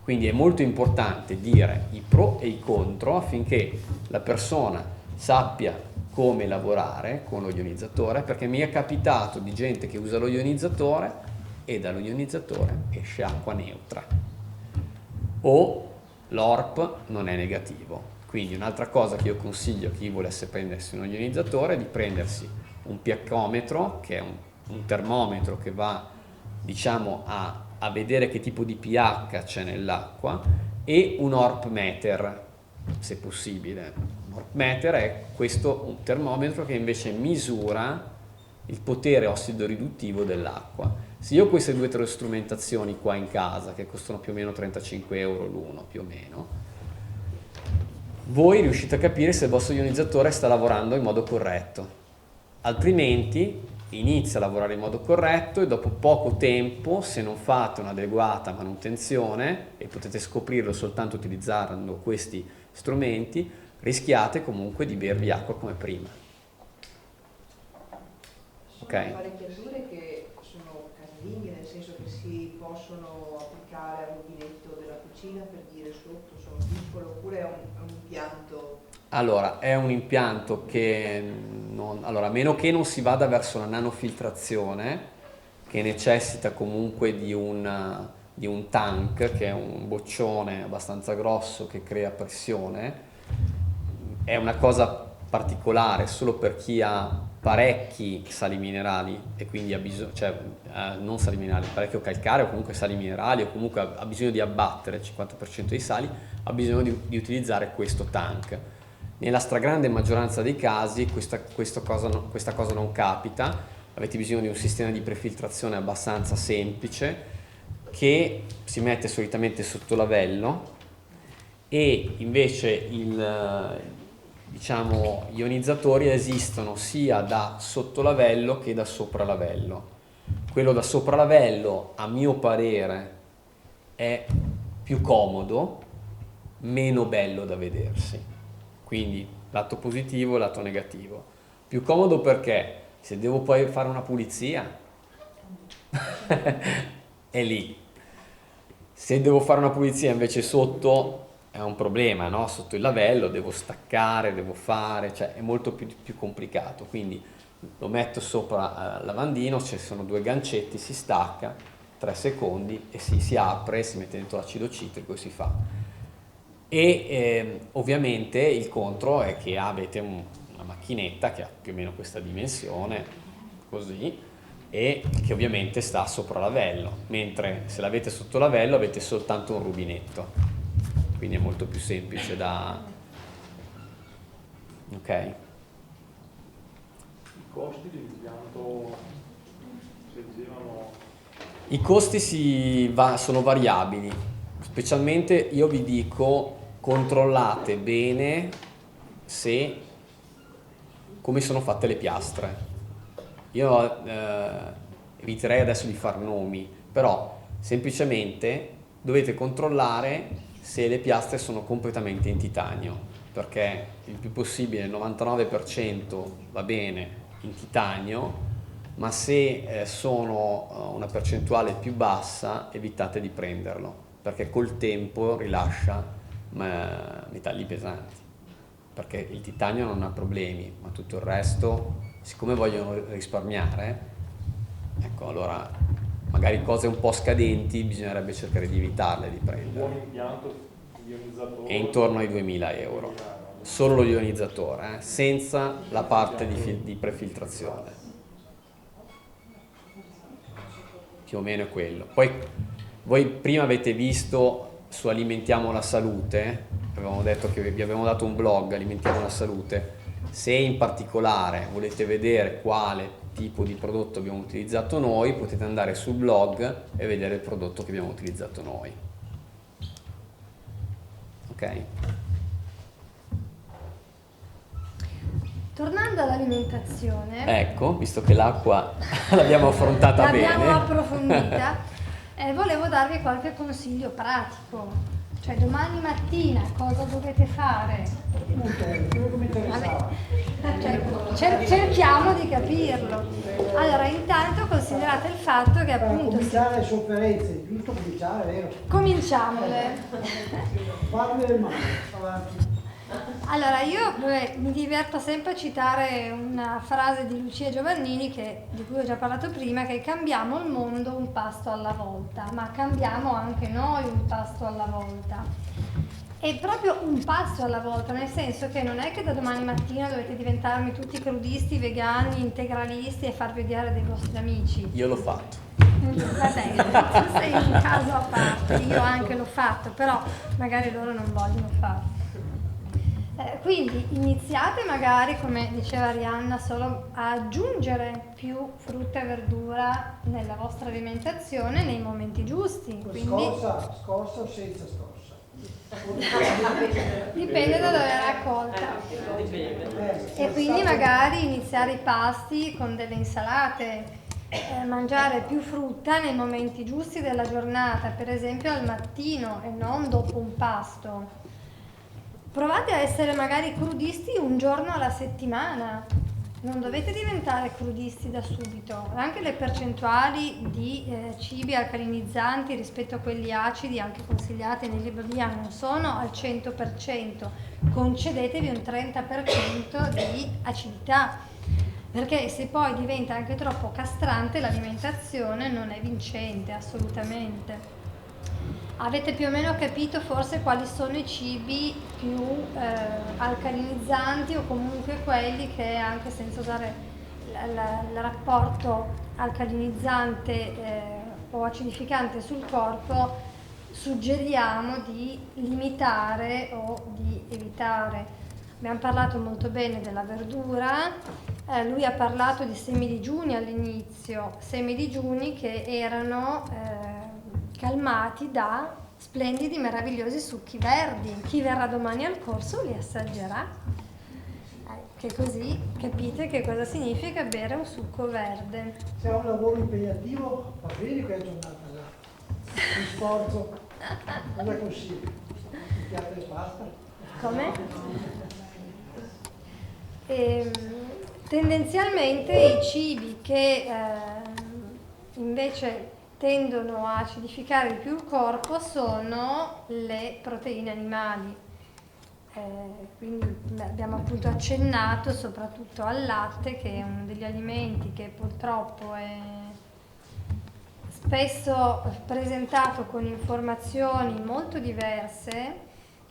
Quindi è molto importante dire i pro e i contro affinché la persona sappia come lavorare con lo ionizzatore, perché mi è capitato di gente che usa lo ionizzatore e dallo ionizzatore esce acqua neutra o l'ORP non è negativo. Quindi un'altra cosa che io consiglio a chi volesse prendersi uno ionizzatore è di prendersi un pH-metro, che è un termometro che va diciamo a vedere che tipo di pH c'è nell'acqua, e un ORP meter se possibile. Un ORP meter è un termometro che invece misura il potere ossido riduttivo dell'acqua. Se io ho queste due o tre strumentazioni qua in casa che costano più o meno 35 euro l'uno, più o meno, voi riuscite a capire se il vostro ionizzatore sta lavorando in modo corretto. Altrimenti inizia a lavorare in modo corretto e dopo poco tempo, se non fate un'adeguata manutenzione, e potete scoprirlo soltanto utilizzando questi strumenti, rischiate comunque di bervi acqua come prima. Sono Ok? apparecchiature che sono casalinghe, nel senso che si possono applicare al rubinetto della cucina per dire sotto, sono piccole, oppure è un impianto? Allora, è un impianto che a meno che non si vada verso la nanofiltrazione, che necessita comunque di un tank, che è un boccione abbastanza grosso che crea pressione, è una cosa particolare solo per chi ha parecchi sali minerali e quindi ha bisogno, non sali minerali, parecchio calcare o comunque sali minerali, o comunque ha bisogno di abbattere il 50% dei sali, ha bisogno di utilizzare questo tank. Nella stragrande maggioranza dei casi questa cosa non capita, avete bisogno di un sistema di prefiltrazione abbastanza semplice che si mette solitamente sotto lavello, e invece diciamo, gli ionizzatori esistono sia da sottolavello che da sopralavello. Quello da sopralavello, a mio parere, è più comodo, meno bello da vedersi. Quindi lato positivo e lato negativo. Più comodo perché se devo poi fare una pulizia è lì. Se devo fare una pulizia invece sotto è un problema, no? Sotto il lavello devo staccare, devo fare, cioè è molto più complicato. Quindi lo metto sopra al lavandino, ci sono 2 gancetti, si stacca, 3 secondi e si apre, si mette dentro l'acido citrico e si fa. E ovviamente il contro è che avete una macchinetta che ha più o meno questa dimensione, così, e che ovviamente sta sopra lavello, mentre se l'avete sotto lavello avete soltanto un rubinetto, quindi è molto più semplice da... ok? I costi di impianto si girano... I costi sono variabili, specialmente io vi dico controllate bene come sono fatte le piastre. Io eviterei adesso di far nomi, però semplicemente dovete controllare se le piastre sono completamente in titanio, perché il più possibile, il 99% va bene in titanio, ma se sono una percentuale più bassa evitate di prenderlo, perché col tempo rilascia metalli pesanti, perché il titanio non ha problemi, ma tutto il resto, siccome vogliono risparmiare, ecco, allora magari cose un po' scadenti bisognerebbe cercare di evitarle di Un buon prendere. impianto ionizzatore È intorno ai 2.000 euro, solo lo ionizzatore, senza la parte di prefiltrazione. Più o meno è quello. Poi voi prima avete visto su Alimentiamo la Salute, avevamo detto che vi avevamo dato un blog, Alimentiamo la Salute. Se in particolare volete vedere quale tipo di prodotto abbiamo utilizzato noi, potete andare sul blog e vedere il prodotto che abbiamo utilizzato noi. Ok? Tornando all'alimentazione, Ecco, visto che l'acqua l'abbiamo affrontata l'abbiamo bene. approfondita, volevo darvi qualche consiglio pratico. Cioè domani mattina cosa dovete fare? Vabbè, cerchiamo di capirlo. Allora, intanto considerate il fatto che appunto... cominciare le sofferenze, giusto cominciare, vero? Cominciamole. Farmi del male, avanti. Allora, io mi diverto sempre a citare una frase di Lucia Giovannini di cui ho già parlato prima, che cambiamo il mondo un pasto alla volta, ma cambiamo anche noi un pasto alla volta. E proprio un passo alla volta, nel senso che non è che da domani mattina dovete diventarmi tutti crudisti, vegani, integralisti e farvi odiare dai vostri amici. Io l'ho fatto. Vabbè, tu sei un caso a parte, io anche l'ho fatto, però magari loro non vogliono farlo. Quindi iniziate magari, come diceva Arianna, solo a aggiungere più frutta e verdura nella vostra alimentazione nei momenti giusti. Quindi Scorsa o senza scorsa? dipende da dove è raccolta. E quindi magari iniziare i pasti con delle insalate, mangiare più frutta nei momenti giusti della giornata, per esempio al mattino e non dopo un pasto. Provate a essere magari crudisti un giorno alla settimana, non dovete diventare crudisti da subito. Anche le percentuali di cibi alcalinizzanti rispetto a quelli acidi, anche consigliati nei libri di non sono al 100%, concedetevi un 30% di acidità, perché se poi diventa anche troppo castrante l'alimentazione non è vincente assolutamente. Avete più o meno capito forse quali sono i cibi più alcalinizzanti, o comunque quelli che, anche senza usare il rapporto alcalinizzante o acidificante sul corpo, suggeriamo di limitare o di evitare. Abbiamo parlato molto bene della verdura, lui ha parlato di semi digiuni all'inizio, semi digiuni che erano calmati da splendidi, meravigliosi succhi verdi. Chi verrà domani al corso li assaggerà, che così capite che cosa significa bere un succo verde. Se è un lavoro impegnativo, va bene quella giornata là. Un sforzo, cosa consigli? Un piatto e basta? Come? Tendenzialmente i cibi che invece tendono a acidificare di più il corpo sono le proteine animali. Quindi abbiamo appunto accennato soprattutto al latte, che è uno degli alimenti che purtroppo è spesso presentato con informazioni molto diverse,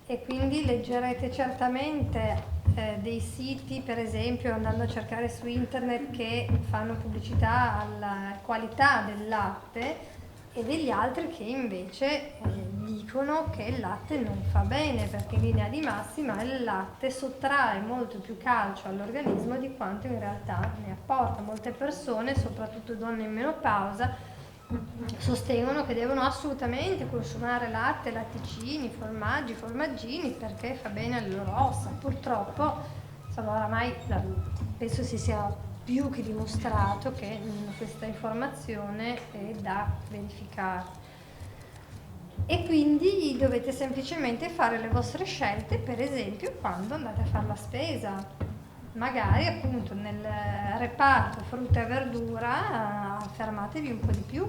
e quindi leggerete certamente dei siti, per esempio andando a cercare su internet, che fanno pubblicità alla qualità del latte, e degli altri che invece dicono che il latte non fa bene, perché in linea di massima il latte sottrae molto più calcio all'organismo di quanto in realtà ne apporta. Molte persone, soprattutto donne in menopausa, sostengono che devono assolutamente consumare latte, latticini, formaggi, formaggini, perché fa bene alle loro ossa. Purtroppo, insomma, oramai penso si sia più che dimostrato che questa informazione è da verificare, e quindi dovete semplicemente fare le vostre scelte, per esempio quando andate a fare la spesa. Magari appunto nel reparto frutta e verdura fermatevi un po' di più,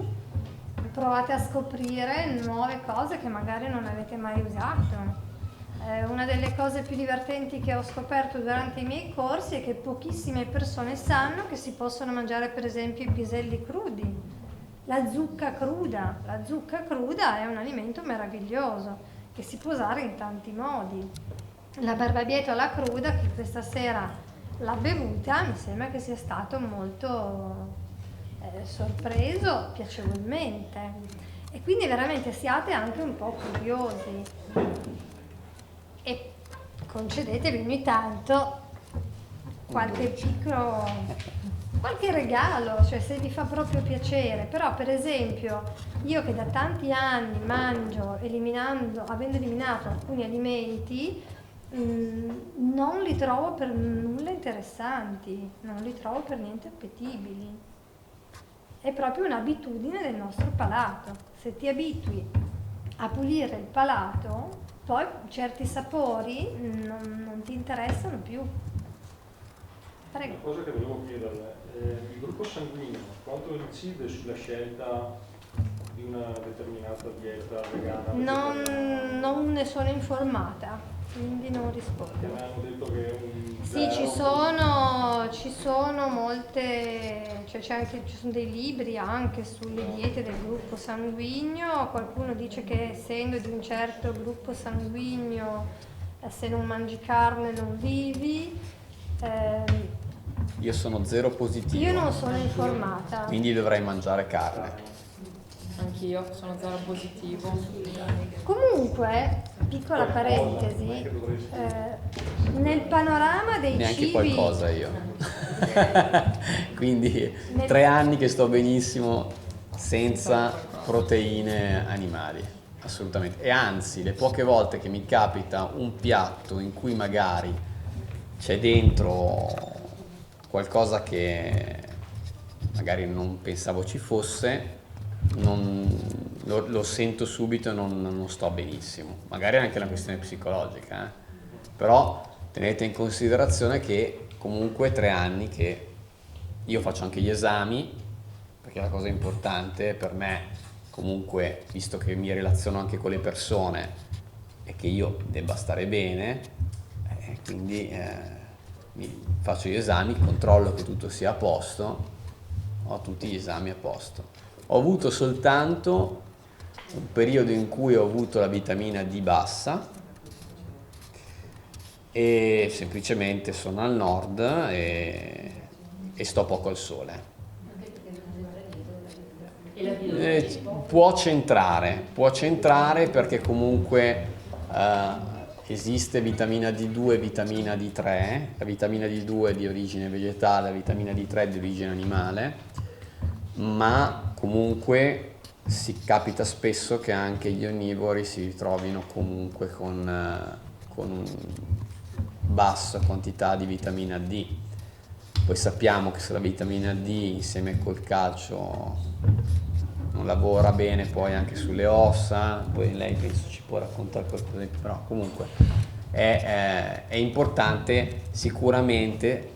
provate a scoprire nuove cose che magari non avete mai usato. Una delle cose più divertenti che ho scoperto durante i miei corsi è che pochissime persone sanno che si possono mangiare per esempio i piselli crudi, la zucca cruda. La zucca cruda è un alimento meraviglioso che si può usare in tanti modi. La barbabietola cruda, che questa sera l'ha bevuta, mi sembra che sia stato molto sorpreso piacevolmente, e quindi veramente siate anche un po' curiosi e concedetevi ogni tanto qualche regalo, cioè se vi fa proprio piacere. Però per esempio io, che da tanti anni mangio avendo eliminato alcuni alimenti, non li trovo per nulla interessanti, non li trovo per niente appetibili. È proprio un'abitudine del nostro palato. Se ti abitui a pulire il palato, poi certi sapori non ti interessano più. Prego. Una cosa che volevo chiederle, il gruppo sanguigno quanto incide sulla scelta di una determinata dieta vegana? Non ne sono informata, quindi non rispondo. Mi hanno detto che è un Sì, ci sono molte, cioè ci sono dei libri anche sulle diete del gruppo sanguigno. Qualcuno dice che essendo di un certo gruppo sanguigno, se non mangi carne non vivi. Io sono zero positivo. Io non sono informata. Quindi dovrei mangiare carne. Anch'io sono zero positivo. Comunque, piccola parentesi, nel panorama dei Neanche cibi... qualcosa io. Quindi 3 anni che sto benissimo senza proteine animali, assolutamente. E anzi, le poche volte che mi capita un piatto in cui magari c'è dentro qualcosa che magari non pensavo ci fosse, lo sento subito e non sto benissimo. Magari è anche una questione psicologica, però tenete in considerazione che comunque 3 anni che io faccio anche gli esami, perché la cosa importante per me, comunque, visto che mi relaziono anche con le persone, è che io debba stare bene, quindi faccio gli esami, controllo che tutto sia a posto, ho tutti gli esami a posto. Ho avuto soltanto un periodo in cui ho avuto la vitamina D bassa, e semplicemente sono al nord e sto poco al sole. Può centrare perché comunque esiste vitamina D2 e vitamina D3, la vitamina D2 è di origine vegetale, la vitamina D3 è di origine animale, ma comunque si capita spesso che anche gli onnivori si ritrovino comunque con una bassa quantità di vitamina D. Poi sappiamo che se la vitamina D insieme col calcio non lavora bene poi anche sulle ossa, poi lei penso ci può raccontare qualcosa di più, però comunque è importante sicuramente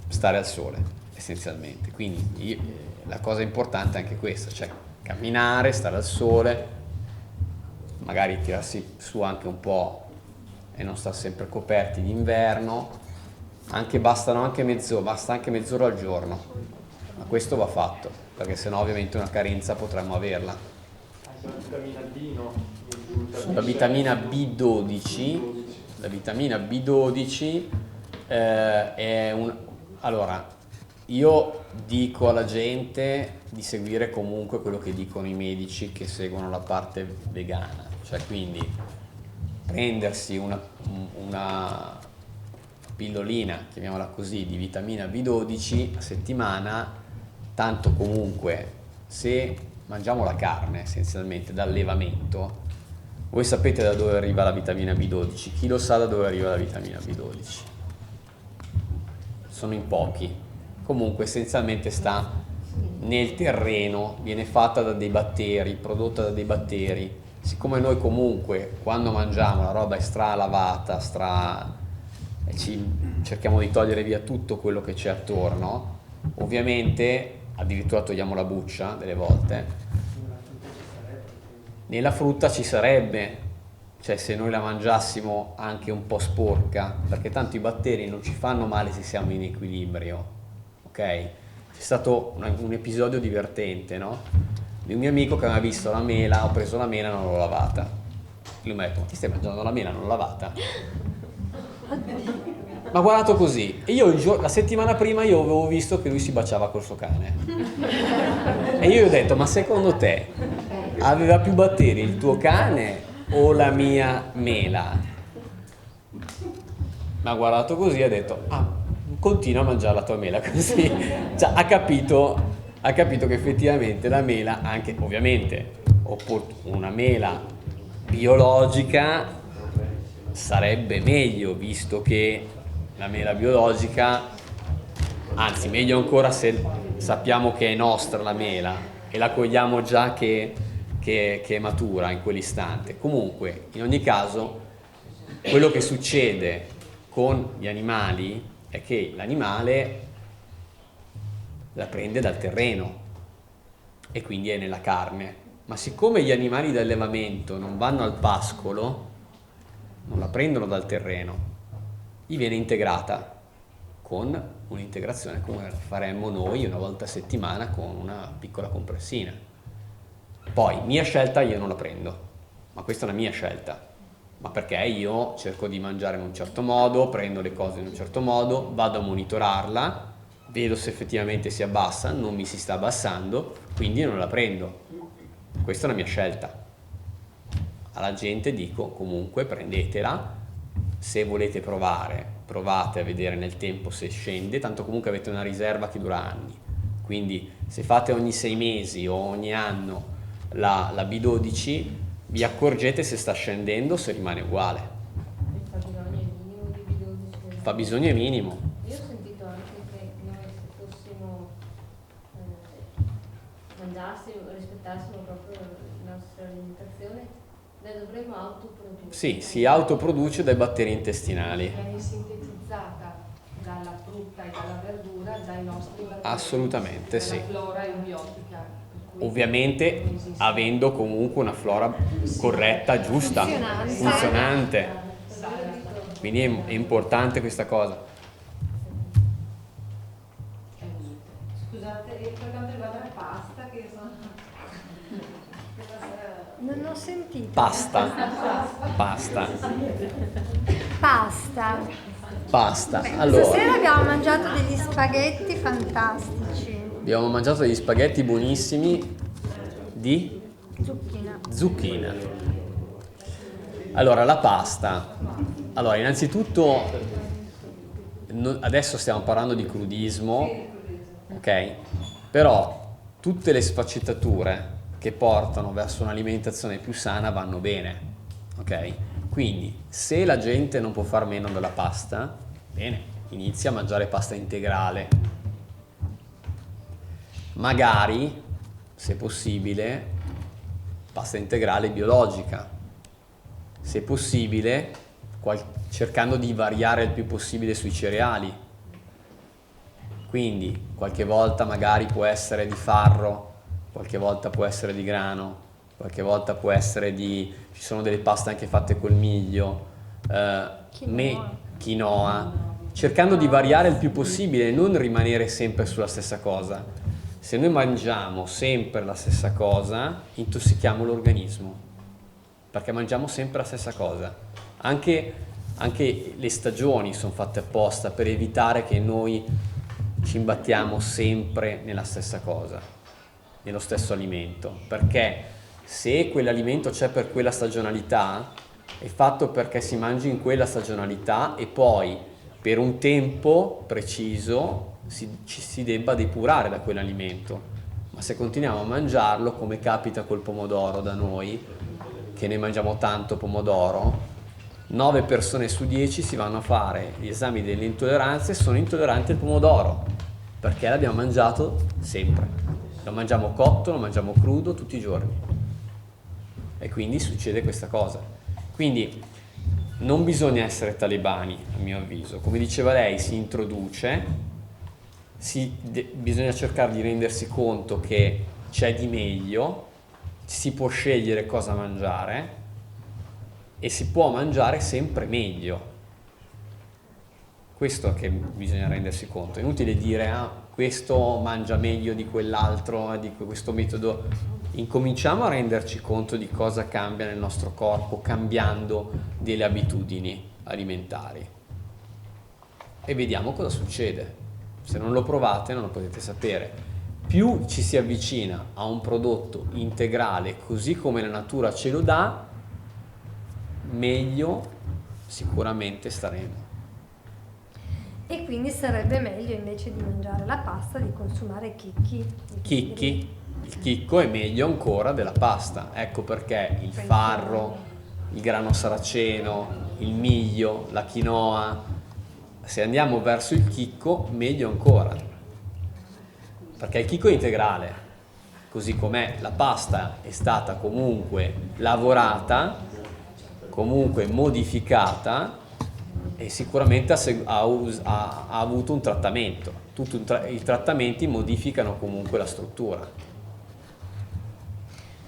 stare al sole essenzialmente, quindi la cosa importante è anche questa, cioè camminare, stare al sole, magari tirarsi su anche un po' e non stare sempre coperti d'inverno, basta anche mezz'ora al giorno, ma questo va fatto, perché sennò ovviamente una carenza potremmo averla. Anche la vitamina D, no? La vitamina B12, la vitamina B12 è allora, io dico alla gente di seguire comunque quello che dicono i medici che seguono la parte vegana, cioè quindi prendersi una pillolina, chiamiamola così, di vitamina B12 a settimana, tanto comunque se mangiamo la carne essenzialmente d'allevamento, voi sapete da dove arriva la vitamina B12, chi lo sa da dove arriva la vitamina B12? Sono in pochi, comunque essenzialmente sta nel terreno, viene fatta da dei batteri, prodotta da dei batteri. Siccome noi comunque quando mangiamo la roba è stralavata, cerchiamo di togliere via tutto quello che c'è attorno, ovviamente addirittura togliamo la buccia delle volte, nella frutta ci sarebbe, cioè se noi la mangiassimo anche un po' sporca, perché tanto i batteri non ci fanno male se siamo in equilibrio, ok? C'è stato un episodio divertente, no? Di un mio amico che aveva visto la mela, ho preso la mela e non l'ho lavata. Lui mi ha detto: ma ti stai mangiando la mela non lavata? Ma guardato così, e io la settimana prima io avevo visto che lui si baciava col suo cane e io gli ho detto: ma secondo te aveva più batteri il tuo cane o la mia mela? Ma ha guardato così e ha detto: ah, continua a mangiare la tua mela così. Cioè, ha capito che effettivamente la mela, anche ovviamente una mela biologica sarebbe meglio, visto che la mela biologica, anzi meglio ancora se sappiamo che è nostra la mela e la cogliamo già che è matura in quell'istante. Comunque, in ogni caso, quello che succede con gli animali è che l'animale la prende dal terreno e quindi è nella carne, ma siccome gli animali d'allevamento non vanno al pascolo, non la prendono dal terreno, gli viene integrata con un'integrazione come faremmo noi una volta a settimana con una piccola compressina. Poi, mia scelta, io non la prendo, ma questa è una mia scelta, ma perché io cerco di mangiare in un certo modo, prendo le cose in un certo modo, vado a monitorarla, vedo se effettivamente si abbassa, non mi si sta abbassando, quindi non la prendo. Questa è una mia scelta. Alla gente dico comunque prendetela, se volete provate a vedere nel tempo se scende, tanto comunque avete una riserva che dura anni, quindi se fate ogni 6 mesi o ogni anno la B12 vi accorgete se sta scendendo o se rimane uguale. Fa bisogno minimo di B12. Fa bisogno minimo. Io ho sentito anche che noi se fossimo mangiassimo, rispettassimo proprio la nostra alimentazione, la dovremmo autoprodurre. Sì, si autoproduce dai batteri intestinali. Viene sintetizzata dalla frutta e dalla verdura dai nostri batteri. Assolutamente sì. La flora eubiotica. per cui Ovviamente non esiste. avendo comunque una flora corretta, giusta, funzionante. Quindi è importante questa cosa. Scusate, e per quanto riguarda la pasta, che sono... Non ho sentito. Pasta. Allora, Stasera abbiamo mangiato degli spaghetti fantastici. abbiamo mangiato degli spaghetti buonissimi di Zucchina. zucchina. Allora, la pasta. Allora, innanzitutto, adesso stiamo parlando di crudismo, ok? Però tutte le sfaccettature che portano verso un'alimentazione più sana vanno bene, ok? Quindi, se la gente non può far meno della pasta, bene, inizia a mangiare pasta integrale. Magari, se possibile, pasta integrale biologica. Se possibile, cercando di variare il più possibile sui cereali. Quindi, qualche volta magari può essere di farro, qualche volta può essere di grano, qualche volta può essere ci sono delle paste anche fatte col miglio, quinoa, cercando di variare il più possibile e non rimanere sempre sulla stessa cosa. Se noi mangiamo sempre la stessa cosa, intossichiamo l'organismo, perché mangiamo sempre la stessa cosa. Anche le stagioni sono fatte apposta per evitare che noi ci imbattiamo sempre nella stessa cosa, nello stesso alimento, perché se quell'alimento c'è per quella stagionalità, è fatto perché si mangi in quella stagionalità e poi per un tempo preciso ci si debba depurare da quell'alimento. Ma se continuiamo a mangiarlo, come capita col pomodoro da noi, che ne mangiamo tanto pomodoro, 9 persone su 10 si vanno a fare gli esami delle intolleranze e sono intolleranti al pomodoro, perché l'abbiamo mangiato sempre. Lo mangiamo cotto, lo mangiamo crudo tutti i giorni. E quindi succede questa cosa. Quindi non bisogna essere talebani, a mio avviso. Come diceva lei, si introduce, bisogna cercare di rendersi conto che c'è di meglio, si può scegliere cosa mangiare e si può mangiare sempre meglio. Questo che bisogna rendersi conto. È inutile dire questo mangia meglio di quell'altro, di questo metodo. Incominciamo a renderci conto di cosa cambia nel nostro corpo cambiando delle abitudini alimentari e vediamo cosa succede. Se non lo provate non lo potete sapere. Più ci si avvicina a un prodotto integrale così come la natura ce lo dà, meglio sicuramente staremo. E quindi sarebbe meglio invece di mangiare la pasta di consumare chicchi. Il chicco è meglio ancora della pasta, ecco perché il farro, il grano saraceno, il miglio, la quinoa, se andiamo verso il chicco meglio ancora, perché il chicco è integrale, così com'è la pasta è stata comunque lavorata, comunque modificata e sicuramente ha avuto un trattamento. I trattamenti modificano comunque la struttura.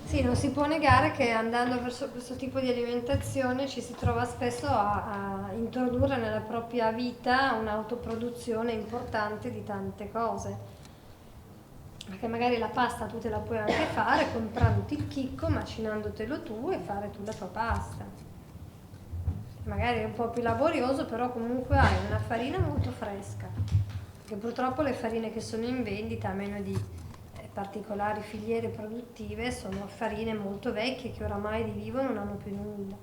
Sì, non si può negare che andando verso questo tipo di alimentazione ci si trova spesso a introdurre nella propria vita un'autoproduzione importante di tante cose. Perché magari la pasta tu te la puoi anche fare comprandoti il chicco, macinandotelo tu e fare tu la tua pasta. Magari è un po' più laborioso, però comunque hai una farina molto fresca. Perché purtroppo le farine che sono in vendita, a meno di particolari filiere produttive, sono farine molto vecchie che oramai di vivo non hanno più nulla.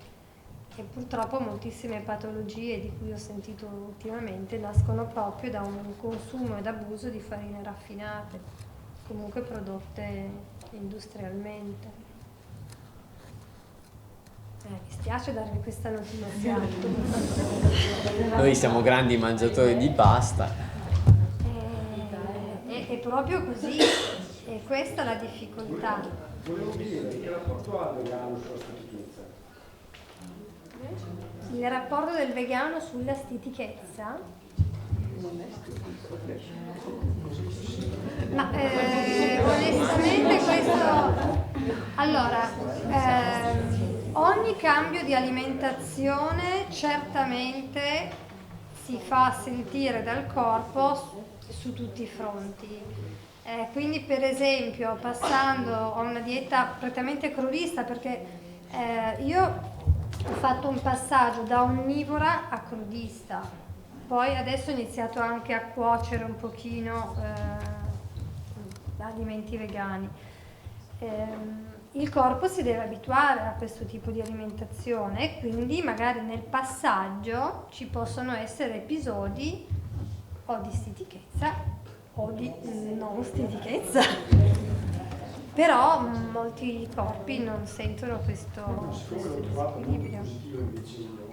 E purtroppo moltissime patologie di cui ho sentito ultimamente nascono proprio da un consumo ed abuso di farine raffinate, comunque prodotte industrialmente. Mi spiace darvi questa notizia. Noi siamo grandi mangiatori di pasta. È proprio così, e questa è la difficoltà. Volevo dire, che rapporto ha il vegano sulla stitichezza? Il rapporto del vegano sulla stitichezza? Ma onestamente questo... Allora, ogni cambio di alimentazione certamente si fa sentire dal corpo su tutti i fronti. Quindi per esempio passando a una dieta prettamente crudista, perché io ho fatto un passaggio da onnivora a crudista, poi adesso ho iniziato anche a cuocere un pochino alimenti vegani. il corpo si deve abituare a questo tipo di alimentazione e quindi magari nel passaggio ci possono essere episodi o di stitichezza o di non stitichezza, però molti corpi non sentono questo L'ho trovato molto disequilibrio. positivo invece io.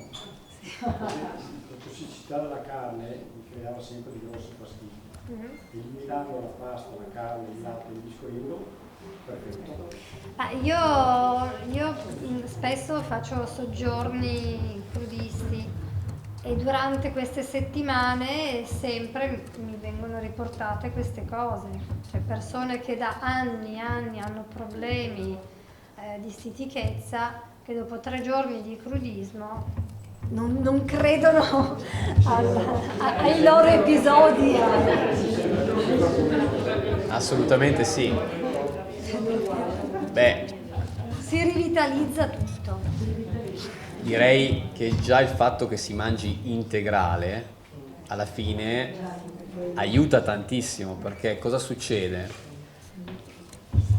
La tossicità della carne mi creava sempre di grossi fastidi. Eliminando la pasta, la carne, il latte, il discorrendo, perfetto. Io spesso faccio soggiorni crudisti e durante queste settimane sempre mi vengono riportate queste cose, cioè persone che da anni hanno problemi di stitichezza che dopo 3 giorni di crudismo non credono ai loro episodi. Assolutamente sì. Beh, Si rivitalizza tutto. direi che già il fatto che si mangi integrale alla fine aiuta tantissimo, perché cosa succede?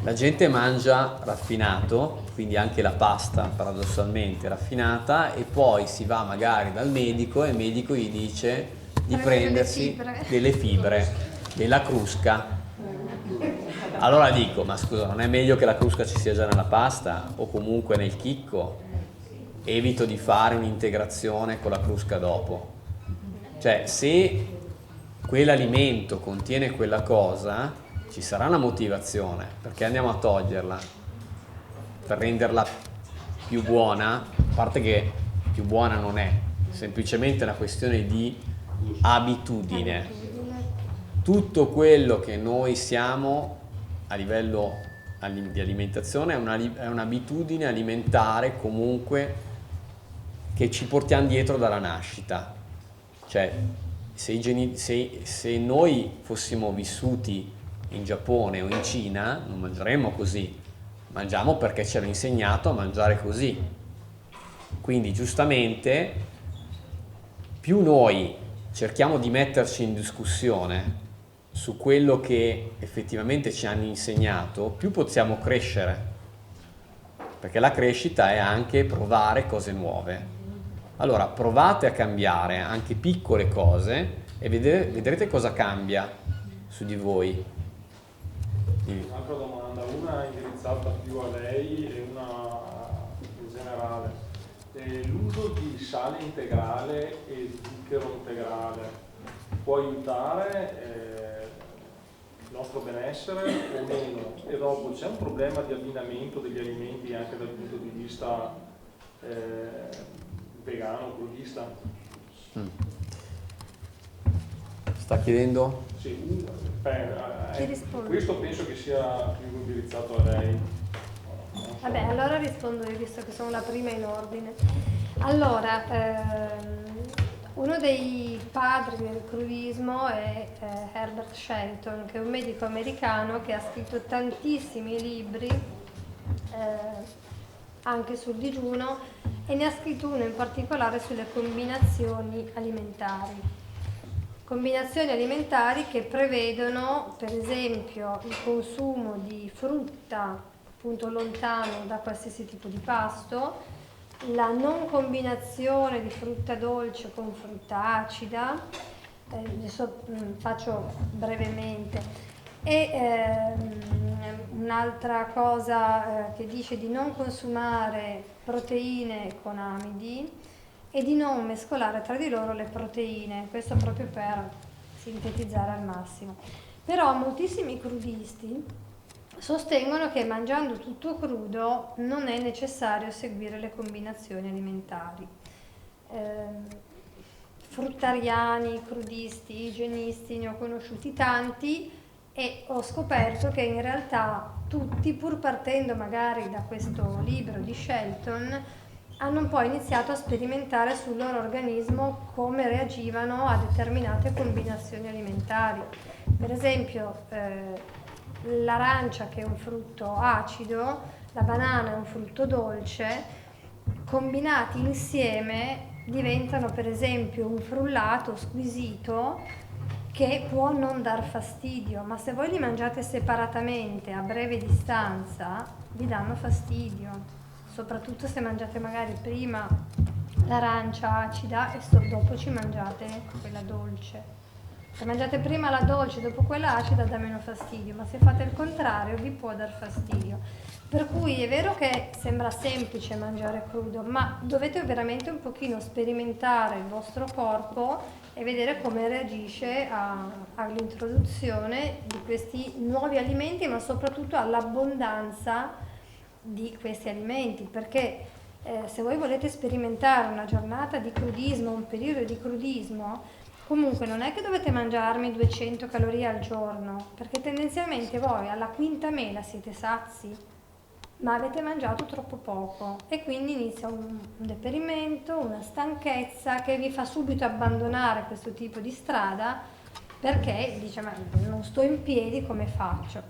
La gente mangia raffinato, quindi anche la pasta paradossalmente raffinata, e poi si va magari dal medico e il medico gli dice di prendersi delle fibre, della crusca. Allora dico, ma scusa, non è meglio che la crusca ci sia già nella pasta o comunque nel chicco? Evito di fare un'integrazione con la crusca dopo. Cioè, se quell'alimento contiene quella cosa, ci sarà una motivazione, perché andiamo a toglierla per renderla più buona, a parte che più buona non è, semplicemente una questione di abitudine. Tutto quello che noi siamo a livello di alimentazione è un'abitudine alimentare comunque che ci portiamo dietro dalla nascita. Cioè, se noi fossimo vissuti in Giappone o in Cina non mangeremmo così, mangiamo perché ci hanno insegnato a mangiare così. Quindi giustamente più noi cerchiamo di metterci in discussione su quello che effettivamente ci hanno insegnato, più possiamo crescere, perché la crescita è anche provare cose nuove. Allora provate a cambiare anche piccole cose e vedrete cosa cambia su di voi. Un'altra domanda, una indirizzata più a lei e una in generale. L'uso di sale integrale e zucchero integrale può aiutare il nostro benessere o meno? E dopo c'è un problema di abbinamento degli alimenti anche dal punto di vista vegano, crudista? Sta chiedendo? Sì, Chi risponde? questo penso che sia più indirizzato a lei. Vabbè, allora rispondo io, visto che sono la prima in ordine. Allora, uno dei padri del crudismo è Herbert Shelton, che è un medico americano che ha scritto tantissimi libri anche sul digiuno, e ne ha scritto uno in particolare sulle combinazioni alimentari. Combinazioni alimentari che prevedono, per esempio, il consumo di frutta appunto lontano da qualsiasi tipo di pasto, la non combinazione di frutta dolce con frutta acida, adesso faccio brevemente, e un'altra cosa che dice di non consumare proteine con amidi e di non mescolare tra di loro le proteine, questo proprio per sintetizzare al massimo. Però moltissimi crudisti sostengono che mangiando tutto crudo non è necessario seguire le combinazioni alimentari. Fruttariani, crudisti, igienisti, ne ho conosciuti tanti e ho scoperto che in realtà tutti, pur partendo magari da questo libro di Shelton, hanno poi iniziato a sperimentare sul loro organismo come reagivano a determinate combinazioni alimentari. Per esempio, l'arancia, che è un frutto acido, la banana è un frutto dolce, combinati insieme diventano per esempio un frullato squisito che può non dar fastidio, ma se voi li mangiate separatamente a breve distanza vi danno fastidio, soprattutto se mangiate magari prima l'arancia acida e dopo ci mangiate quella dolce. Se mangiate prima la dolce e dopo quella acida dà meno fastidio, ma se fate il contrario vi può dar fastidio. Per cui è vero che sembra semplice mangiare crudo, ma dovete veramente un pochino sperimentare il vostro corpo e vedere come reagisce all'introduzione di questi nuovi alimenti, ma soprattutto all'abbondanza di questi alimenti, perché se voi volete sperimentare una giornata di crudismo, un periodo di crudismo, comunque non è che dovete mangiarmi 200 calorie al giorno, perché tendenzialmente voi alla quinta mela siete sazi, ma avete mangiato troppo poco e quindi inizia un deperimento, una stanchezza che vi fa subito abbandonare questo tipo di strada, perché dice ma non sto in piedi, come faccio?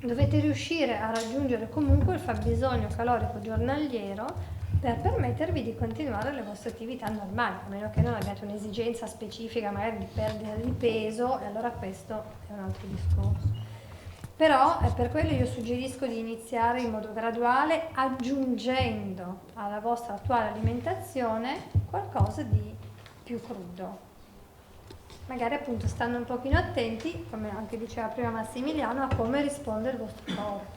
Dovete riuscire a raggiungere comunque il fabbisogno calorico giornaliero per permettervi di continuare le vostre attività normali, a meno che non abbiate un'esigenza specifica magari di perdere di peso, e allora questo è un altro discorso. Però per quello io suggerisco di iniziare in modo graduale, aggiungendo alla vostra attuale alimentazione qualcosa di più crudo. Magari appunto stando un pochino attenti, come anche diceva prima Massimiliano, a come risponde il vostro corpo.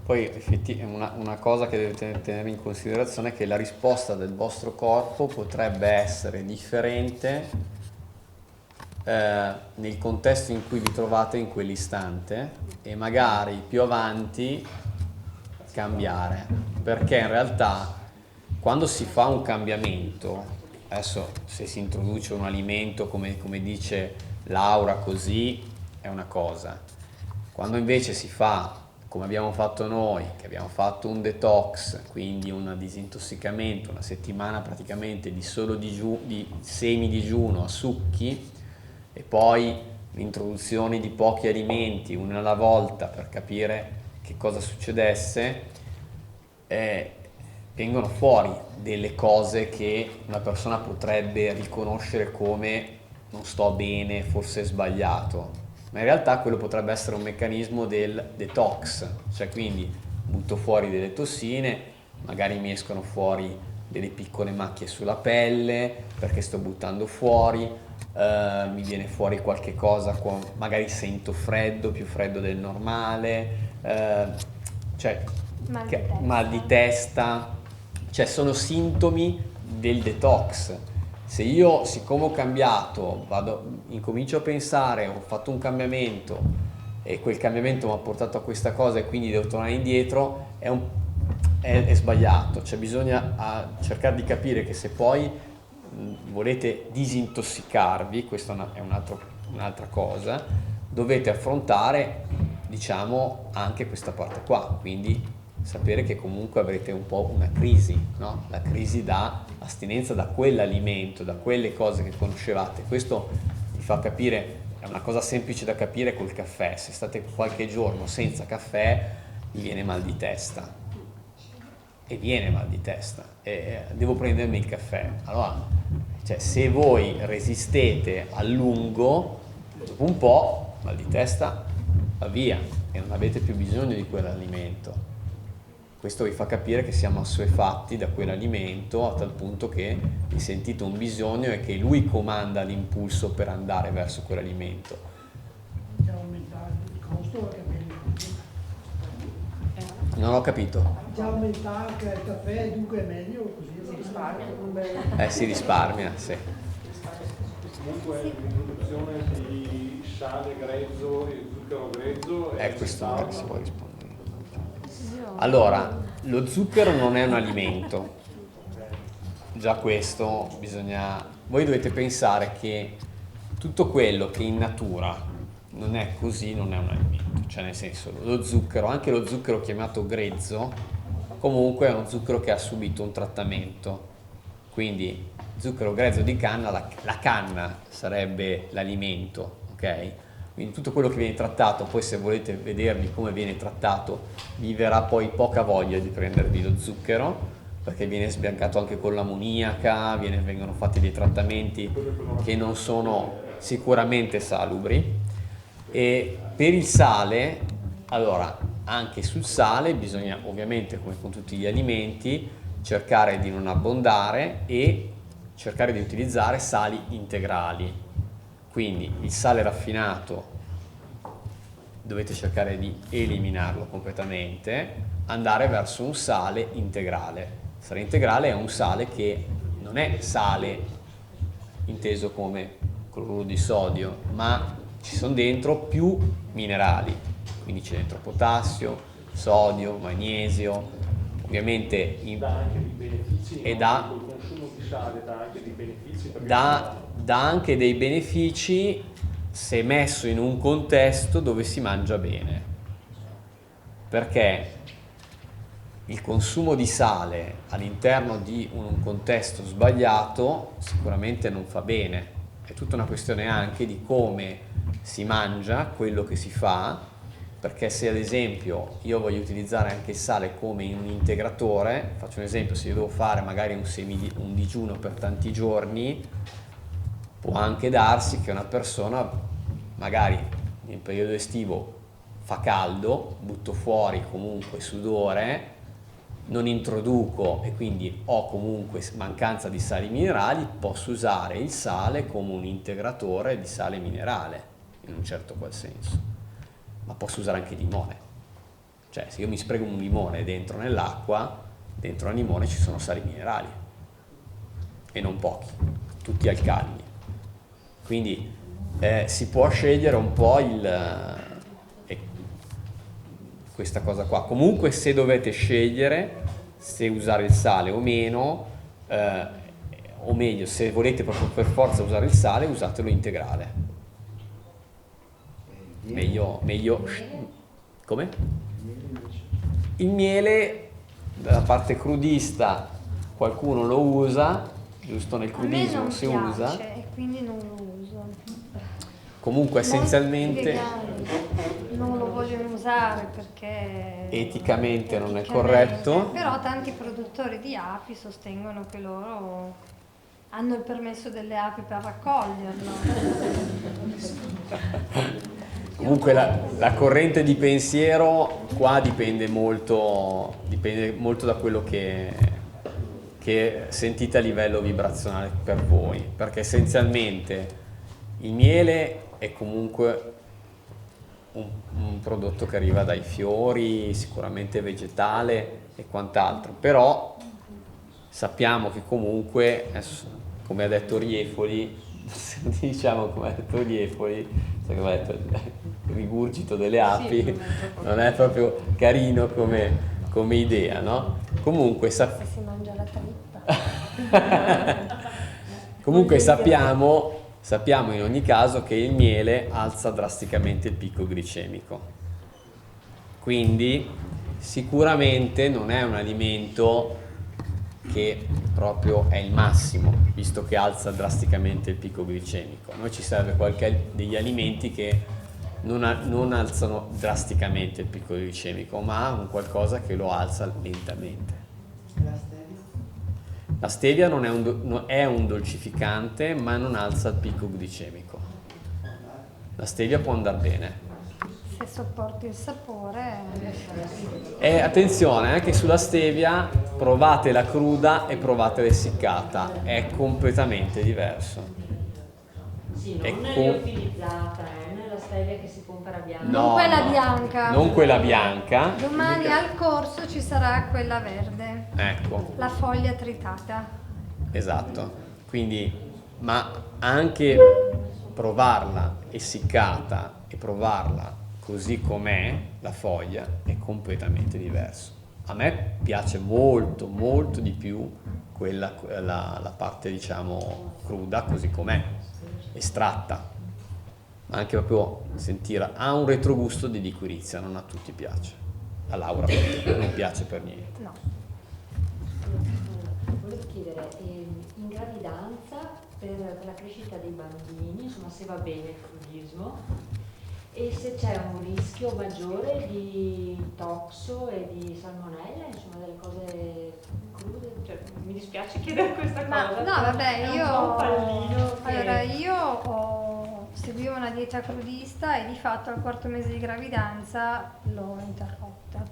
Poi una cosa che dovete tenere in considerazione è che la risposta del vostro corpo potrebbe essere differente nel contesto in cui vi trovate in quell'istante e magari più avanti cambiare, perché in realtà quando si fa un cambiamento, adesso se si introduce un alimento come dice Laura così è una cosa, quando invece si fa come abbiamo fatto noi, che abbiamo fatto un detox, quindi un disintossicamento, una settimana praticamente di solo di semi-digiuno a succhi, e poi l'introduzione di pochi alimenti, uno alla volta, per capire che cosa succedesse, vengono fuori delle cose che una persona potrebbe riconoscere come non sto bene, forse è sbagliato, ma in realtà quello potrebbe essere un meccanismo del detox, cioè quindi butto fuori delle tossine, magari mi escono fuori delle piccole macchie sulla pelle perché sto buttando fuori, mi viene fuori qualche cosa, magari sento freddo, più freddo del normale, cioè mal di testa, cioè sono sintomi del detox. Se io, siccome ho cambiato, incomincio a pensare, ho fatto un cambiamento e quel cambiamento mi ha portato a questa cosa e quindi devo tornare indietro, è sbagliato. Cioè bisogna cercare di capire che se poi volete disintossicarvi, questa è un'altra cosa, dovete affrontare, diciamo, anche questa parte qua, quindi sapere che comunque avrete un po' una crisi, no? La crisi da astinenza da quell'alimento, da quelle cose che conoscevate. Questo vi fa capire, è una cosa semplice da capire col caffè. Se state qualche giorno senza caffè vi viene mal di testa, e viene mal di testa, e devo prendermi il caffè. Allora, cioè, se voi resistete a lungo, dopo un po' mal di testa va via e non avete più bisogno di quell'alimento. Questo vi fa capire che siamo assuefatti da quell'alimento a tal punto che vi sentite un bisogno e che lui comanda l'impulso per andare verso quell'alimento. Già aumentato il costo è meglio. Non ho capito. Già aumentato il caffè, dunque è meglio così. Si risparmia. Si risparmia, sì. Comunque l'introduzione di sale grezzo e zucchero grezzo è Questo magari si può rispondere. Allora, lo zucchero non è un alimento, già questo bisogna... Voi dovete pensare che tutto quello che in natura non è così non è un alimento, cioè nel senso lo zucchero, anche lo zucchero chiamato grezzo, comunque è uno zucchero che ha subito un trattamento, quindi zucchero grezzo di canna, la canna sarebbe l'alimento, ok? Quindi tutto quello che viene trattato, poi se volete vedervi come viene trattato, vi verrà poi poca voglia di prendervi lo zucchero, perché viene sbiancato anche con l'ammoniaca, vengono fatti dei trattamenti che non sono sicuramente salubri. E per il sale, allora, anche sul sale bisogna ovviamente, come con tutti gli alimenti, cercare di non abbondare e cercare di utilizzare sali integrali. Quindi il sale raffinato dovete cercare di eliminarlo completamente, andare verso un sale integrale. Il sale integrale è un sale che non è sale inteso come cloruro di sodio, ma ci sono dentro più minerali, quindi c'è dentro potassio, sodio, magnesio, ovviamente dà anche dei benefici, e col consumo di sale dà anche dei benefici, dà anche dei benefici se messo in un contesto dove si mangia bene, perché il consumo di sale all'interno di un contesto sbagliato sicuramente non fa bene. È tutta una questione anche di come si mangia quello che si fa, perché se ad esempio io voglio utilizzare anche il sale come un integratore, faccio un esempio, se io devo fare magari un digiuno per tanti giorni, può anche darsi che una persona magari nel periodo estivo fa caldo, butto fuori comunque sudore, non introduco e quindi ho comunque mancanza di sali minerali, posso usare il sale come un integratore di sale minerale in un certo qual senso, ma posso usare anche il limone, cioè se io mi sprego un limone dentro nell'acqua, dentro al limone ci sono sali minerali e non pochi, tutti alcalini, quindi si può scegliere un po' questa cosa qua. Comunque se dovete scegliere se usare il sale o meno, o meglio, se volete proprio per forza usare il sale, usatelo integrale. Meglio. Come? Il miele, dalla parte crudista, qualcuno lo usa, giusto, nel crudismo si usa. E quindi non lo uso. Comunque essenzialmente non lo vogliono usare perché eticamente non è corretto. Però tanti produttori di api sostengono che loro hanno il permesso delle api per raccoglierlo. Comunque la corrente di pensiero qua dipende molto da quello che sentite a livello vibrazionale per voi, perché essenzialmente il miele è comunque un prodotto che arriva dai fiori, sicuramente vegetale e quant'altro, però sappiamo che comunque, come ha detto Riefoli, diciamo come ha detto Riefoli, il rigurgito delle api non è proprio carino come idea, no? Comunque Si mangia la trippa. comunque sappiamo in ogni caso che il miele alza drasticamente il picco glicemico, quindi sicuramente non è un alimento che proprio è il massimo, visto che alza drasticamente il picco glicemico. A noi ci serve degli alimenti che non alzano drasticamente il picco glicemico, ma un qualcosa che lo alza lentamente. La stevia non è un dolcificante, ma non alza il picco glicemico. La stevia può andare bene. Se sopporti il sapore. E attenzione, anche sulla stevia provatela cruda e provatela essiccata, è completamente diverso. Sì, non liofilizzata, non è la stevia che si compra bianca. Non quella bianca. Non quella bianca. Domani al corso ci sarà quella verde. Ecco. La foglia tritata. Esatto. Quindi, ma anche provarla essiccata e provarla così com'è, la foglia, è completamente diverso. A me piace molto, molto di più la parte, diciamo, cruda, così com'è, estratta. Ma anche proprio sentire, ha un retrogusto di liquirizia, non a tutti piace. A Laura non piace per niente. No. Volevo chiedere, in gravidanza per la crescita dei bambini, insomma se va bene il crudismo, E se c'è un rischio maggiore di toxo e di salmonella, insomma delle cose crude? Cioè, mi dispiace chiedere questa Ma cosa. no, vabbè, è un po' un pallino che... allora seguivo una dieta crudista e di fatto al 4º mese di gravidanza l'ho interrotta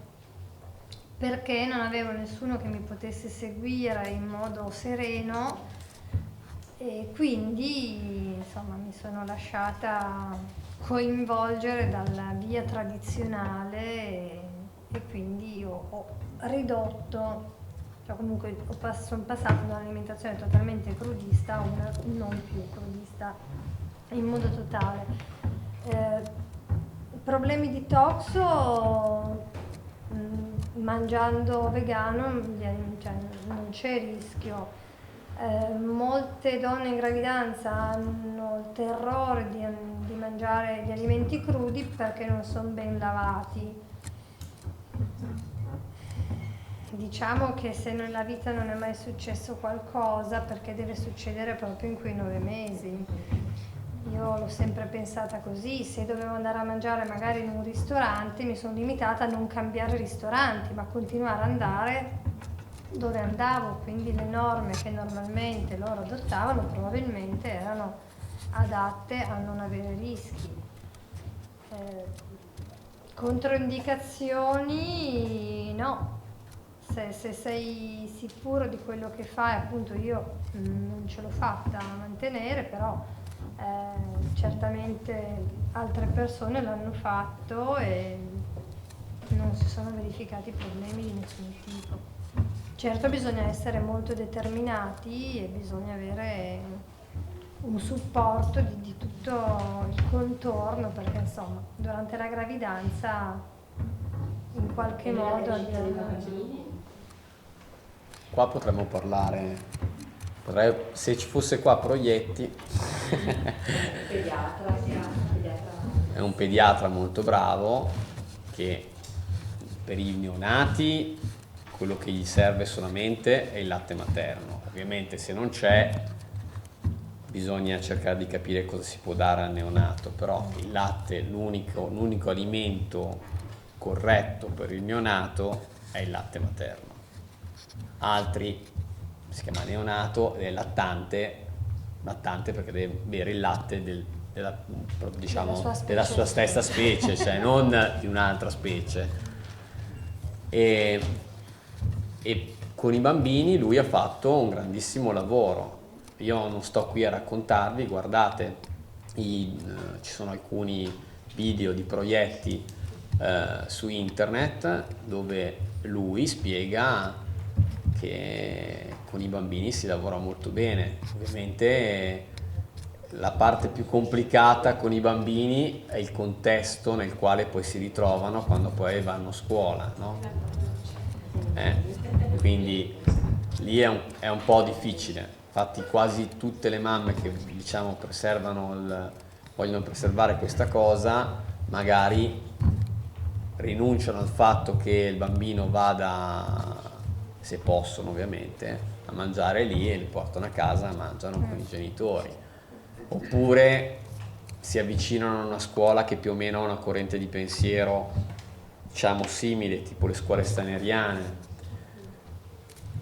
perché non avevo nessuno che mi potesse seguire in modo sereno e quindi insomma mi sono lasciata coinvolgere dalla via tradizionale e quindi ho ridotto, cioè comunque sono passata da un'alimentazione totalmente crudista a una non più crudista in modo totale. Problemi di toxo, mangiando vegano cioè, non c'è rischio. Molte donne in gravidanza hanno il terrore di mangiare gli alimenti crudi perché non sono ben lavati. Diciamo che se nella vita non è mai successo qualcosa, perché deve succedere proprio in quei 9 mesi. Io l'ho sempre pensata così, se dovevo andare a mangiare magari in un ristorante mi sono limitata a non cambiare ristoranti, ma continuare ad andare dove andavo, quindi le norme che normalmente loro adottavano probabilmente erano adatte a non avere rischi. Controindicazioni no, se sei sicuro di quello che fai, appunto io non ce l'ho fatta a mantenere, però certamente altre persone l'hanno fatto e non si sono verificati problemi di nessun tipo. Certo bisogna essere molto determinati e bisogna avere un supporto di tutto il contorno perché insomma durante la gravidanza in qualche modo Qua potremmo parlare, se ci fosse qua Proietti, Pediatra. è un pediatra molto bravo che per i neonati quello che gli serve solamente è il latte materno. Ovviamente se non c'è bisogna cercare di capire cosa si può dare al neonato, però il latte, l'unico alimento corretto per il neonato è il latte materno. Altri si chiama neonato ed è lattante perché deve bere il latte della sua stessa specie, cioè non di un'altra specie. E con i bambini lui ha fatto un grandissimo lavoro. Io non sto qui a raccontarvi, guardate, ci sono alcuni video di Proietti su internet dove lui spiega che con i bambini si lavora molto bene. Ovviamente la parte più complicata con i bambini è il contesto nel quale poi si ritrovano quando poi vanno a scuola, no? Quindi lì è un po' difficile. Infatti quasi tutte le mamme che diciamo vogliono preservare questa cosa magari rinunciano al fatto che il bambino vada, se possono ovviamente, a mangiare lì e li portano a casa e mangiano con i genitori, oppure si avvicinano a una scuola che più o meno ha una corrente di pensiero diciamo simile, tipo le scuole staneriane,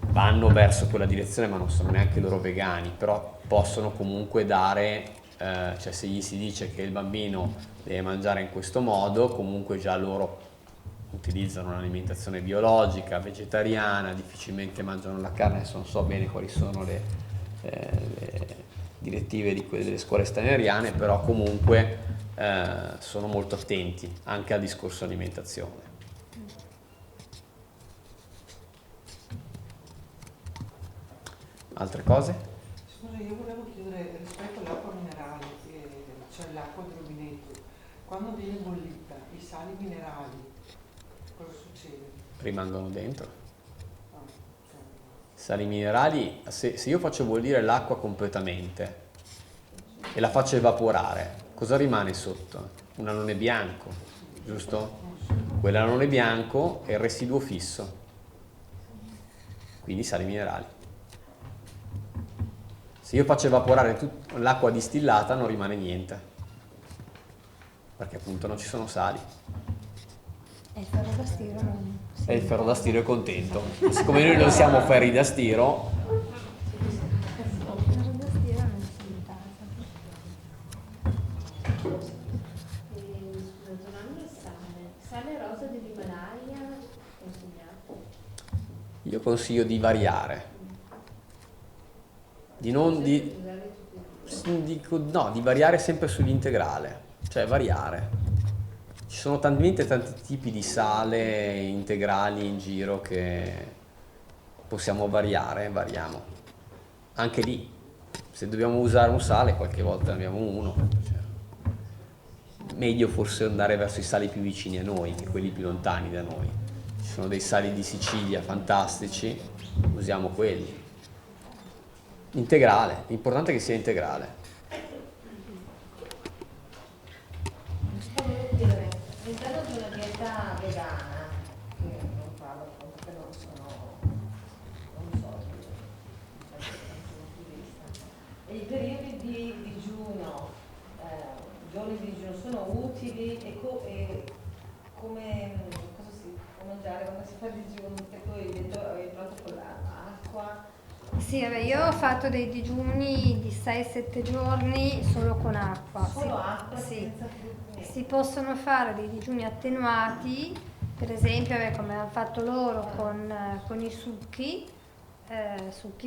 vanno verso quella direzione ma non sono neanche loro vegani, però possono comunque dare, cioè se gli si dice che il bambino deve mangiare in questo modo, comunque già loro utilizzano un'alimentazione biologica, vegetariana, difficilmente mangiano la carne, adesso non so bene quali sono le direttive di quelle delle scuole staneriane, però comunque sono molto attenti anche al discorso alimentazione. Altre cose? Scusa, io volevo chiedere rispetto all'acqua minerale, cioè l'acqua del rubinetto, quando viene bollita, i sali minerali, cosa succede? Rimangono dentro. Sali minerali, se io faccio bollire l'acqua completamente e la faccio evaporare, cosa rimane sotto? Un alone bianco, giusto? Quell'alone bianco è il residuo fisso, quindi sali minerali. Se io faccio evaporare l'acqua distillata non rimane niente. perché appunto non ci sono sali. E il ferro da stiro non... E il ferro da stiro è contento. Siccome noi non siamo ferri da stiro, Il ferro da stiro non si intasa. Scusa, tornando al sale rosa dell'Himalaya consigliato? io consiglio di variare. Di variare sempre sull'integrale, cioè variare. Ci sono talmente tanti tipi di sale integrali in giro che possiamo variamo. Anche lì, se dobbiamo usare un sale, qualche volta ne abbiamo uno. Cioè, meglio forse andare verso i sali più vicini a noi che quelli più lontani da noi. Ci sono dei sali di Sicilia fantastici, usiamo quelli. Integrale, l'importante è che sia integrale. Volevo dire, all'interno di una dieta vegana, che non parlo appunto perché non so, e i periodi di digiuno, giorni di digiuno sono utili e come cosa si può mangiare quando si fa il digiuno? E poi hai fatto con l'acqua. Sì, vabbè, io ho fatto dei digiuni di 6-7 giorni solo con acqua. Solo acqua, Sì. senza frutti. Si possono fare dei digiuni attenuati, per esempio come hanno fatto loro con i succhi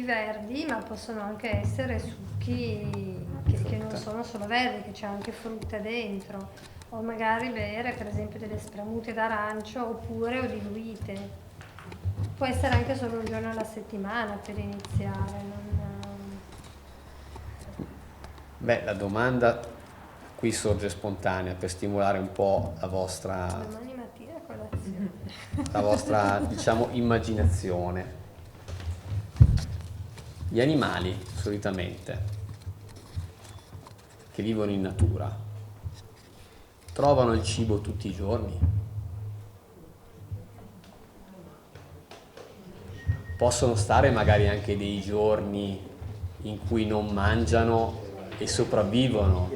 verdi, ma possono anche essere succhi che non sono solo verdi, che c'è anche frutta dentro, o magari bere per esempio delle spramute d'arancio oppure o diluite. Può essere anche solo un giorno alla settimana per iniziare. Beh, la domanda qui sorge spontanea per stimolare un po' la vostra, Domani mattina a colazione. diciamo, immaginazione. Gli animali, solitamente, che vivono in natura, trovano il cibo tutti i giorni? Possono stare magari anche dei giorni in cui non mangiano e sopravvivono.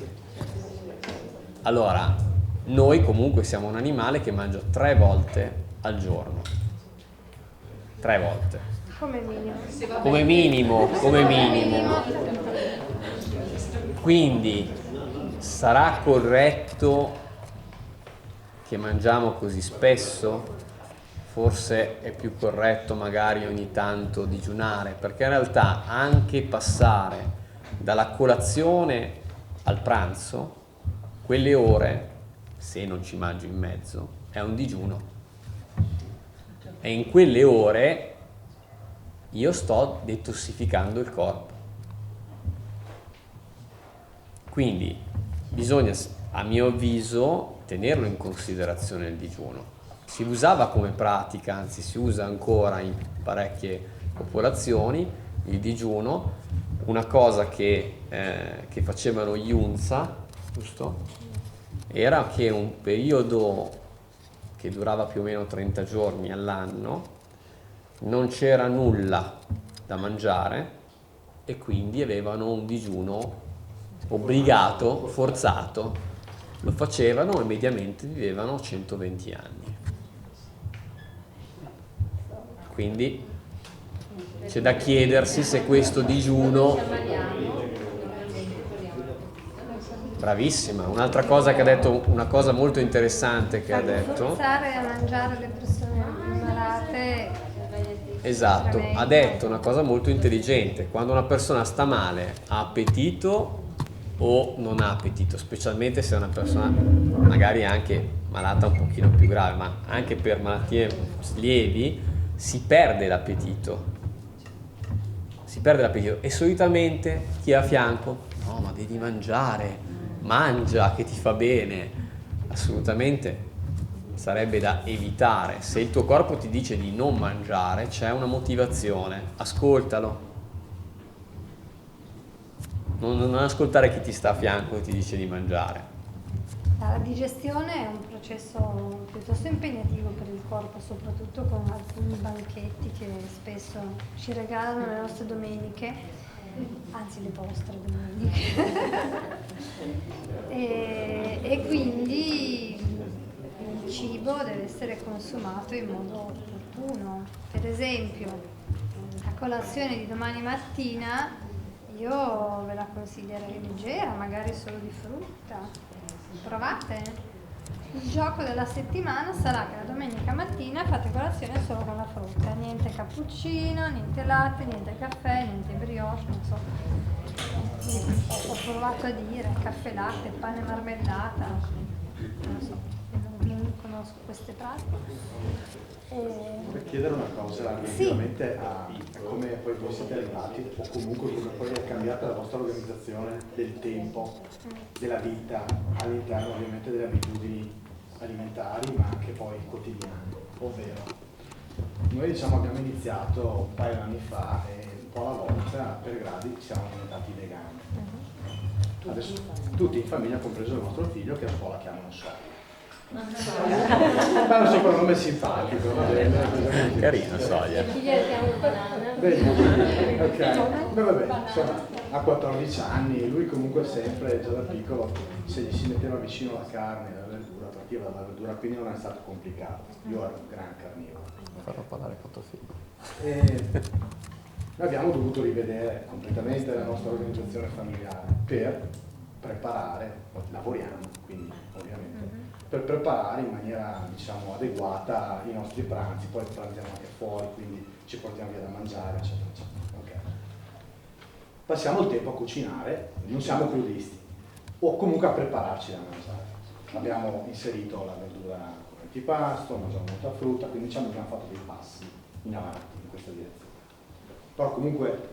Allora, noi comunque siamo un animale che mangia 3 volte al giorno. 3 volte. Come minimo. Come minimo. Quindi sarà corretto che mangiamo così spesso? Forse è più corretto magari ogni tanto digiunare, perché in realtà anche passare dalla colazione al pranzo, quelle ore, se non ci mangio in mezzo, è un digiuno. E in quelle ore io sto detossificando il corpo. Quindi bisogna, a mio avviso, tenerlo in considerazione il digiuno. Si usava come pratica, anzi si usa ancora in parecchie popolazioni, il digiuno. Una cosa che facevano gli Unza, giusto? Era che un periodo che durava più o meno 30 giorni all'anno non c'era nulla da mangiare e quindi avevano un digiuno obbligato, forzato. Lo facevano e mediamente vivevano 120 anni. Quindi c'è da chiedersi se questo digiuno... Bravissima, un'altra cosa che ha detto, una cosa molto interessante che ha detto... Forzare a mangiare le persone malate. Esatto, ha detto una cosa molto intelligente: quando una persona sta male ha appetito o non ha appetito, specialmente se è una persona magari anche malata un pochino più grave, ma anche per malattie lievi si perde l'appetito e solitamente chi è a fianco: no, ma devi mangiare, mangia che ti fa bene. Assolutamente sarebbe da evitare. Se il tuo corpo ti dice di non mangiare, c'è una motivazione, ascoltalo. Non ascoltare chi ti sta a fianco e ti dice di mangiare. La digestione è un processo piuttosto impegnativo per il corpo, soprattutto con alcuni banchetti che spesso ci regalano le nostre domeniche, anzi le vostre domeniche. E quindi il cibo deve essere consumato in modo opportuno. Per esempio, la colazione di domani mattina io ve la consiglierei leggera, magari solo di frutta. Provate. Il gioco della settimana sarà che la domenica mattina fate colazione solo con la frutta, niente cappuccino, niente latte, niente caffè, niente brioche, non so. Ho provato a dire caffè latte, pane marmellata, non so, non conosco queste pratiche. Per chiedere una cosa relativamente a come poi voi siete arrivati o comunque come poi è cambiata la vostra organizzazione del tempo, della vita all'interno ovviamente delle abitudini alimentari ma anche poi quotidiane, ovvero noi diciamo abbiamo iniziato un paio di anni fa e un po' alla volta per gradi siamo diventati vegani. Adesso tutti in famiglia, compreso il nostro figlio che a scuola chiamano Soglia. Ma è un soprannome simpatico, va bene. Carino, Soglia. Bene, ok. Beh, vabbè, insomma, ha 14 anni, lui comunque sempre, già da piccolo, se gli si metteva vicino la carne e la verdura, partiva dalla verdura, quindi non è stato complicato. Io ero un gran carnivoro. Farò parlare con tuo figlio. E abbiamo dovuto rivedere completamente la nostra organizzazione familiare per preparare, lavoriamo, quindi ovviamente, per preparare in maniera diciamo adeguata i nostri pranzi, poi pranziamo anche fuori, quindi ci portiamo via da mangiare, eccetera, eccetera. Okay. Passiamo il tempo a cucinare, non siamo crudisti, o comunque a prepararci da mangiare. Abbiamo inserito la verdura con l'antipasto, mangiamo molta frutta, quindi diciamo che abbiamo fatto dei passi in avanti in questa direzione. Però comunque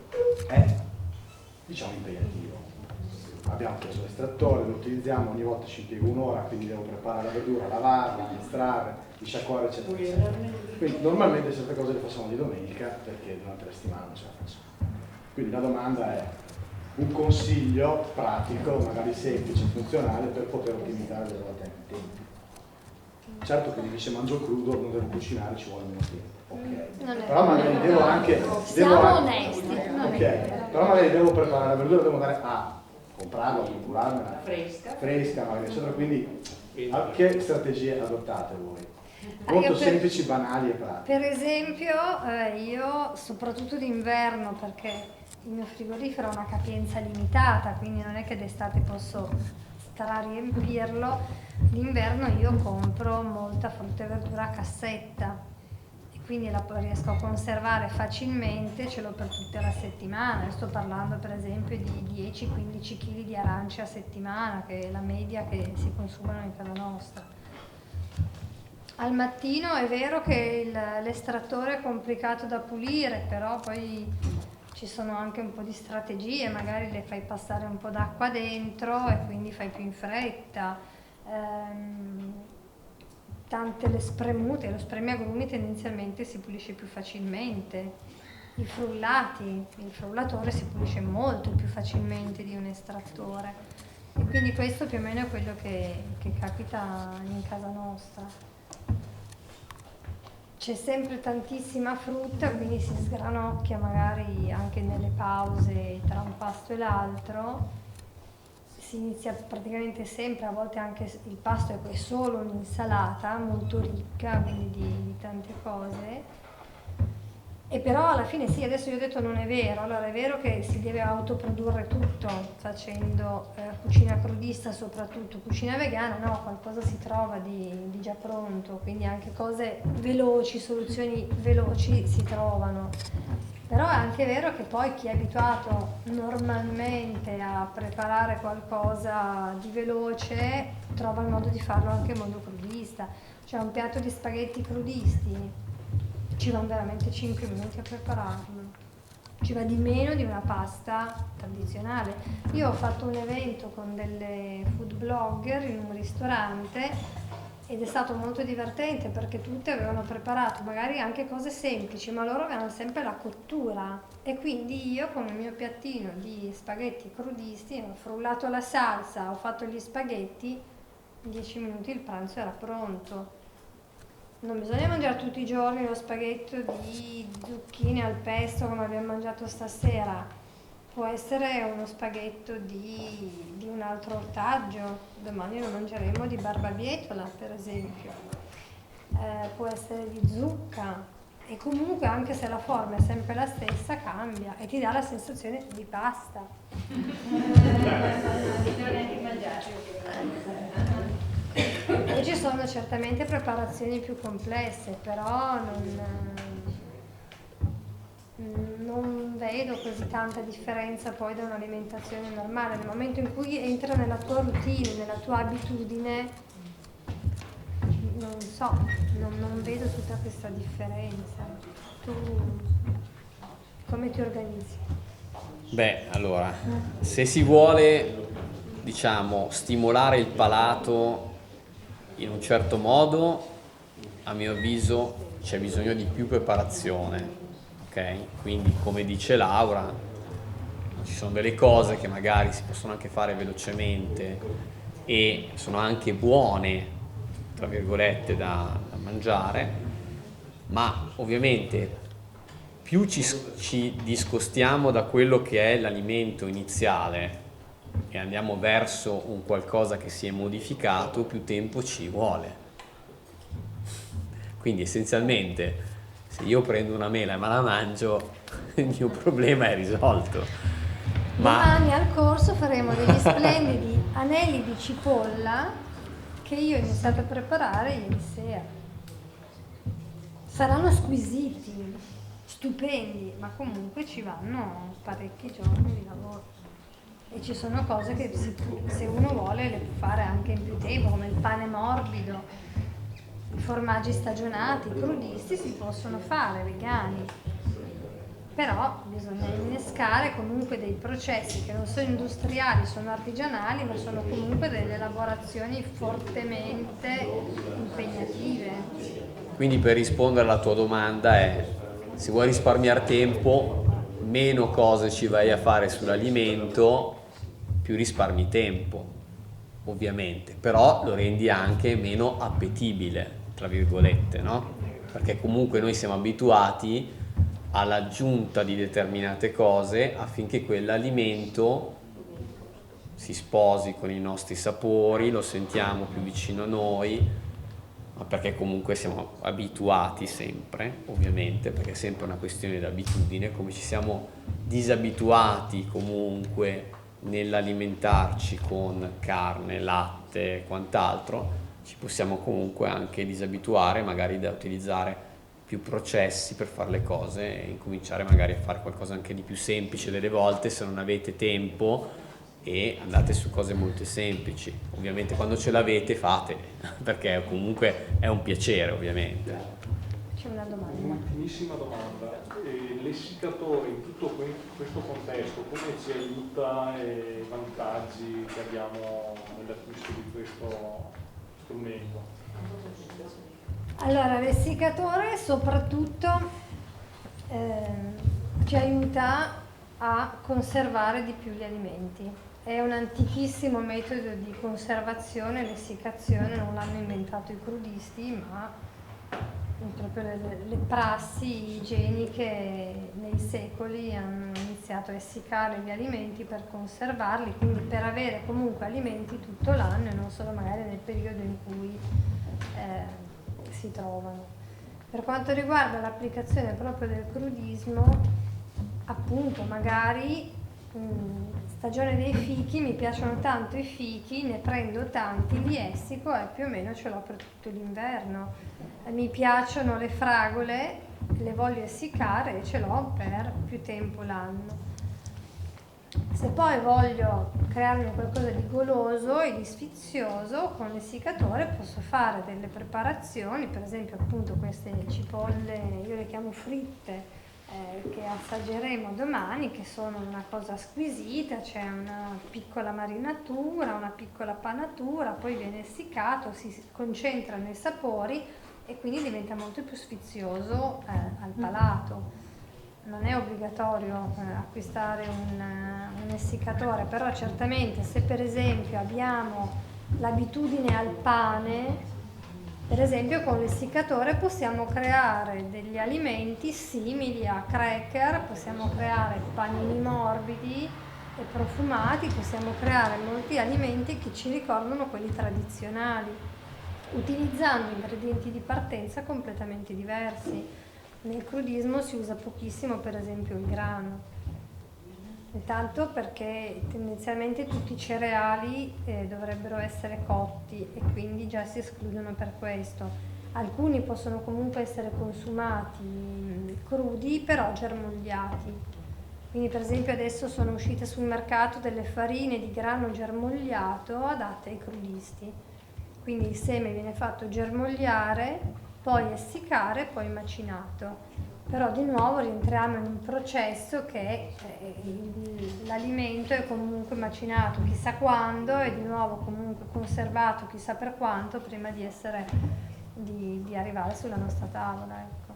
è diciamo impegnativo. Abbiamo preso l'estrattore, lo utilizziamo, ogni volta ci impiego un'ora, quindi devo preparare la verdura, lavarla, estrarre, sciacquare, eccetera, eccetera. Quindi normalmente certe cose le facciamo di domenica perché durante la settimana non ce la facciamo. Quindi la domanda è un consiglio pratico, magari semplice, funzionale, per poter ottimizzare le volte i tempi. Certo che mi dice mangio crudo, non devo cucinare, ci vuole meno tempo. Ok, però magari devo anche... Siamo onesti. Ok, però magari devo preparare la verdura, devo andare a comprarla, procurarmela fresca magari, eccetera. Quindi che strategie adottate voi? Molto semplici, banali e pratiche. Per esempio io soprattutto d'inverno, perché il mio frigorifero ha una capienza limitata, quindi non è che d'estate posso riempirlo, d'inverno io compro molta frutta e verdura a cassetta. Quindi la riesco a conservare facilmente, ce l'ho per tutta la settimana. Sto parlando per esempio di 10-15 kg di arance a settimana, che è la media che si consumano in casa nostra. Al mattino è vero che l'estrattore è complicato da pulire, però poi ci sono anche un po' di strategie, magari le fai passare un po' d'acqua dentro e quindi fai più in fretta. Tante le spremute, lo spremiagrumi tendenzialmente si pulisce più facilmente. I frullati, il frullatore si pulisce molto più facilmente di un estrattore. E quindi questo più o meno è quello che capita in casa nostra. C'è sempre tantissima frutta, quindi si sgranocchia magari anche nelle pause tra un pasto e l'altro. Si inizia praticamente sempre, a volte anche il pasto è solo un'insalata molto ricca, quindi di tante cose. E però alla fine sì, adesso io ho detto non è vero, allora è vero che si deve autoprodurre tutto facendo cucina crudista, soprattutto cucina vegana, no, qualcosa si trova di già pronto, quindi anche cose veloci, soluzioni veloci si trovano. Però è anche vero che poi chi è abituato normalmente a preparare qualcosa di veloce trova il modo di farlo anche in modo crudista. Cioè un piatto di spaghetti crudisti ci vanno veramente 5 minuti a prepararlo. Ci va di meno di una pasta tradizionale. Io ho fatto un evento con delle food blogger in un ristorante ed è stato molto divertente perché tutte avevano preparato magari anche cose semplici, ma loro avevano sempre la cottura e quindi io con il mio piattino di spaghetti crudisti ho frullato la salsa, ho fatto gli spaghetti, in 10 minuti il pranzo era pronto. Non bisogna mangiare tutti i giorni lo spaghetto di zucchine al pesto come abbiamo mangiato stasera. Può essere uno spaghetto di una altro ortaggio, domani lo mangeremo di barbabietola per esempio, può essere di zucca, e comunque anche se la forma è sempre la stessa cambia e ti dà la sensazione di pasta. E ci sono certamente preparazioni più complesse, però non vedo così tanta differenza poi da un'alimentazione normale. Nel momento in cui entra nella tua routine, nella tua abitudine, non so, non vedo tutta questa differenza. Tu come ti organizzi? Beh, allora, se si vuole, diciamo, stimolare il palato in un certo modo, a mio avviso c'è bisogno di più preparazione, ok? Quindi, come dice Laura, ci sono delle cose che magari si possono anche fare velocemente e sono anche buone, tra virgolette, da mangiare, ma ovviamente più ci discostiamo da quello che è l'alimento iniziale e andiamo verso un qualcosa che si è modificato, più tempo ci vuole. Quindi essenzialmente, se io prendo una mela e me la mangio, il mio problema è risolto. Domani al corso faremo degli splendidi anelli di cipolla che io ho iniziato a preparare ieri sera. Saranno squisiti, stupendi, ma comunque ci vanno parecchi giorni di lavoro. E ci sono cose che se uno vuole le può fare anche in più tempo, come il pane morbido, i formaggi stagionati, i crudisti si possono fare, vegani. Però bisogna innescare comunque dei processi che non sono industriali, sono artigianali, ma sono comunque delle lavorazioni fortemente impegnative. Quindi per rispondere alla tua domanda è, se vuoi risparmiare tempo, meno cose ci vai a fare sull'alimento, più risparmi tempo, ovviamente, però lo rendi anche meno appetibile, tra virgolette, no? Perché comunque noi siamo abituati all'aggiunta di determinate cose affinché quell'alimento si sposi con i nostri sapori, lo sentiamo più vicino a noi, ma perché comunque siamo abituati sempre, ovviamente, perché è sempre una questione di abitudine, come ci siamo disabituati comunque nell'alimentarci con carne, latte e quant'altro, ci possiamo comunque anche disabituare magari da utilizzare più processi per fare le cose e incominciare magari a fare qualcosa anche di più semplice delle volte se non avete tempo e andate su cose molto semplici. Ovviamente quando ce l'avete fatele, perché comunque è un piacere, ovviamente. C'è una domanda. Un'ultimissima domanda. L'essiccatore in tutto questo contesto come ci aiuta e i vantaggi che abbiamo nell'acquisto di questo strumento? Allora, l'essiccatore soprattutto ci aiuta a conservare di più gli alimenti. È un antichissimo metodo di conservazione, l'essiccazione non l'hanno inventato i crudisti, ma proprio le prassi igieniche nei secoli hanno iniziato a essiccare gli alimenti per conservarli, quindi per avere comunque alimenti tutto l'anno e non solo magari nel periodo in cui si trovano. Per quanto riguarda l'applicazione proprio del crudismo, appunto magari stagione dei fichi, mi piacciono tanto i fichi, ne prendo tanti, li essico e più o meno ce l'ho per tutto l'inverno. Mi piacciono le fragole, le voglio essiccare e ce l'ho per più tempo l'anno. Se poi voglio crearmi qualcosa di goloso e di sfizioso, con l'essiccatore posso fare delle preparazioni, per esempio appunto queste cipolle, io le chiamo fritte, che assaggeremo domani, che sono una cosa squisita, c'è una piccola marinatura, una piccola panatura, poi viene essiccato, si concentrano i sapori e quindi diventa molto più sfizioso al palato. Non è obbligatorio acquistare un essiccatore, però certamente se per esempio abbiamo l'abitudine al pane, per esempio con l'essiccatore possiamo creare degli alimenti simili a cracker, possiamo creare panini morbidi e profumati, possiamo creare molti alimenti che ci ricordano quelli tradizionali, utilizzando ingredienti di partenza completamente diversi. Nel crudismo si usa pochissimo, per esempio, il grano, intanto perché tendenzialmente tutti i cereali dovrebbero essere cotti e quindi già si escludono per questo. Alcuni possono comunque essere consumati crudi, però germogliati. Quindi per esempio adesso sono uscite sul mercato delle farine di grano germogliato adatte ai crudisti. Quindi il seme viene fatto germogliare, poi essiccare, poi macinato. Però di nuovo rientriamo in un processo che l'alimento è comunque macinato chissà quando e di nuovo comunque conservato chissà per quanto prima di arrivare sulla nostra tavola, ecco.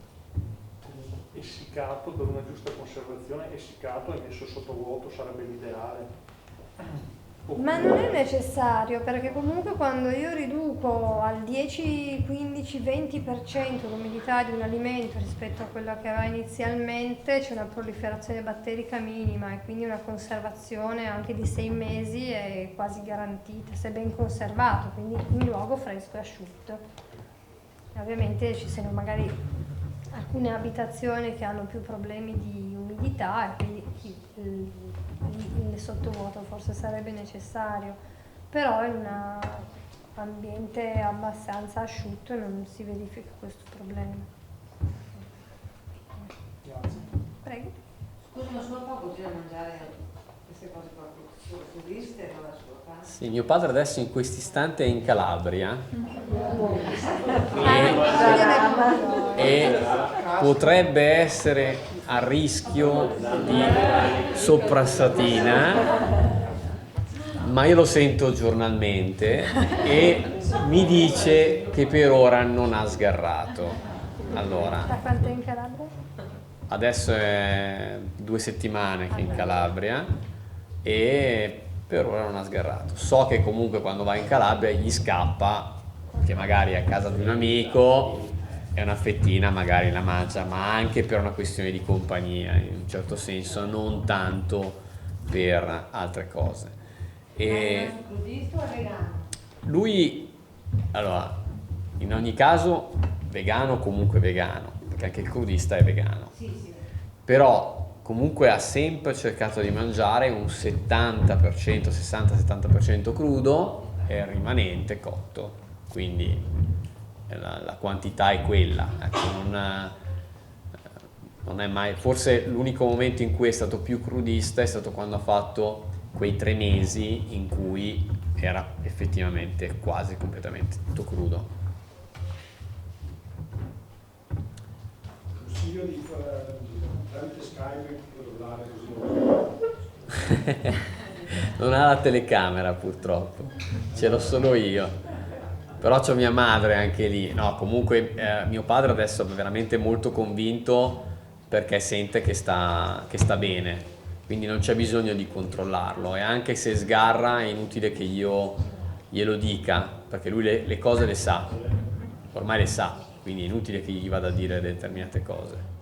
Essiccato per una giusta conservazione, essiccato e messo sotto vuoto sarebbe l'ideale. Ma non è necessario, perché comunque quando io riduco al 10, 15, 20% l'umidità di un alimento rispetto a quella che aveva inizialmente, c'è una proliferazione batterica minima e quindi una conservazione anche di 6 mesi è quasi garantita, se ben conservato, quindi in luogo fresco e asciutto. Ovviamente ci sono magari alcune abitazioni che hanno più problemi di umidità e quindi il sottovuoto forse sarebbe necessario, però in un ambiente abbastanza asciutto non si verifica questo problema. Grazie. Prego. Scusa, ma suo papà continua a mangiare queste cose proprio crudiste o la sua casa? Sì, mio padre adesso in questo istante è in Calabria e potrebbe essere a rischio di soprassatina, ma io lo sento giornalmente e mi dice che per ora non ha sgarrato. Allora, Da quanto è in Calabria? adesso è 2 settimane che è in Calabria e per ora non ha sgarrato. So che comunque quando va in Calabria gli scappa, che magari è a casa di un amico e una fettina magari la mangia, ma anche per una questione di compagnia, in un certo senso, non tanto per altre cose. E Crudista o vegano? lui, allora, in ogni caso, vegano o comunque vegano, perché anche il crudista è vegano. Sì, sì. Però comunque ha sempre cercato di mangiare un 70%, 60-70% crudo e il rimanente cotto, quindi la quantità è quella, ecco, non è mai, forse l'unico momento in cui è stato più crudista è stato quando ha fatto quei 3 mesi in cui era effettivamente quasi completamente tutto crudo. Consiglio di tramite Skype parlare così. Non ha la telecamera purtroppo, ce l'ho solo io. Però c'ho mia madre anche lì. No, comunque mio padre adesso è veramente molto convinto perché sente che sta bene, quindi non c'è bisogno di controllarlo e anche se sgarra è inutile che io glielo dica, perché lui le cose le sa, ormai le sa, quindi è inutile che gli vada a dire determinate cose.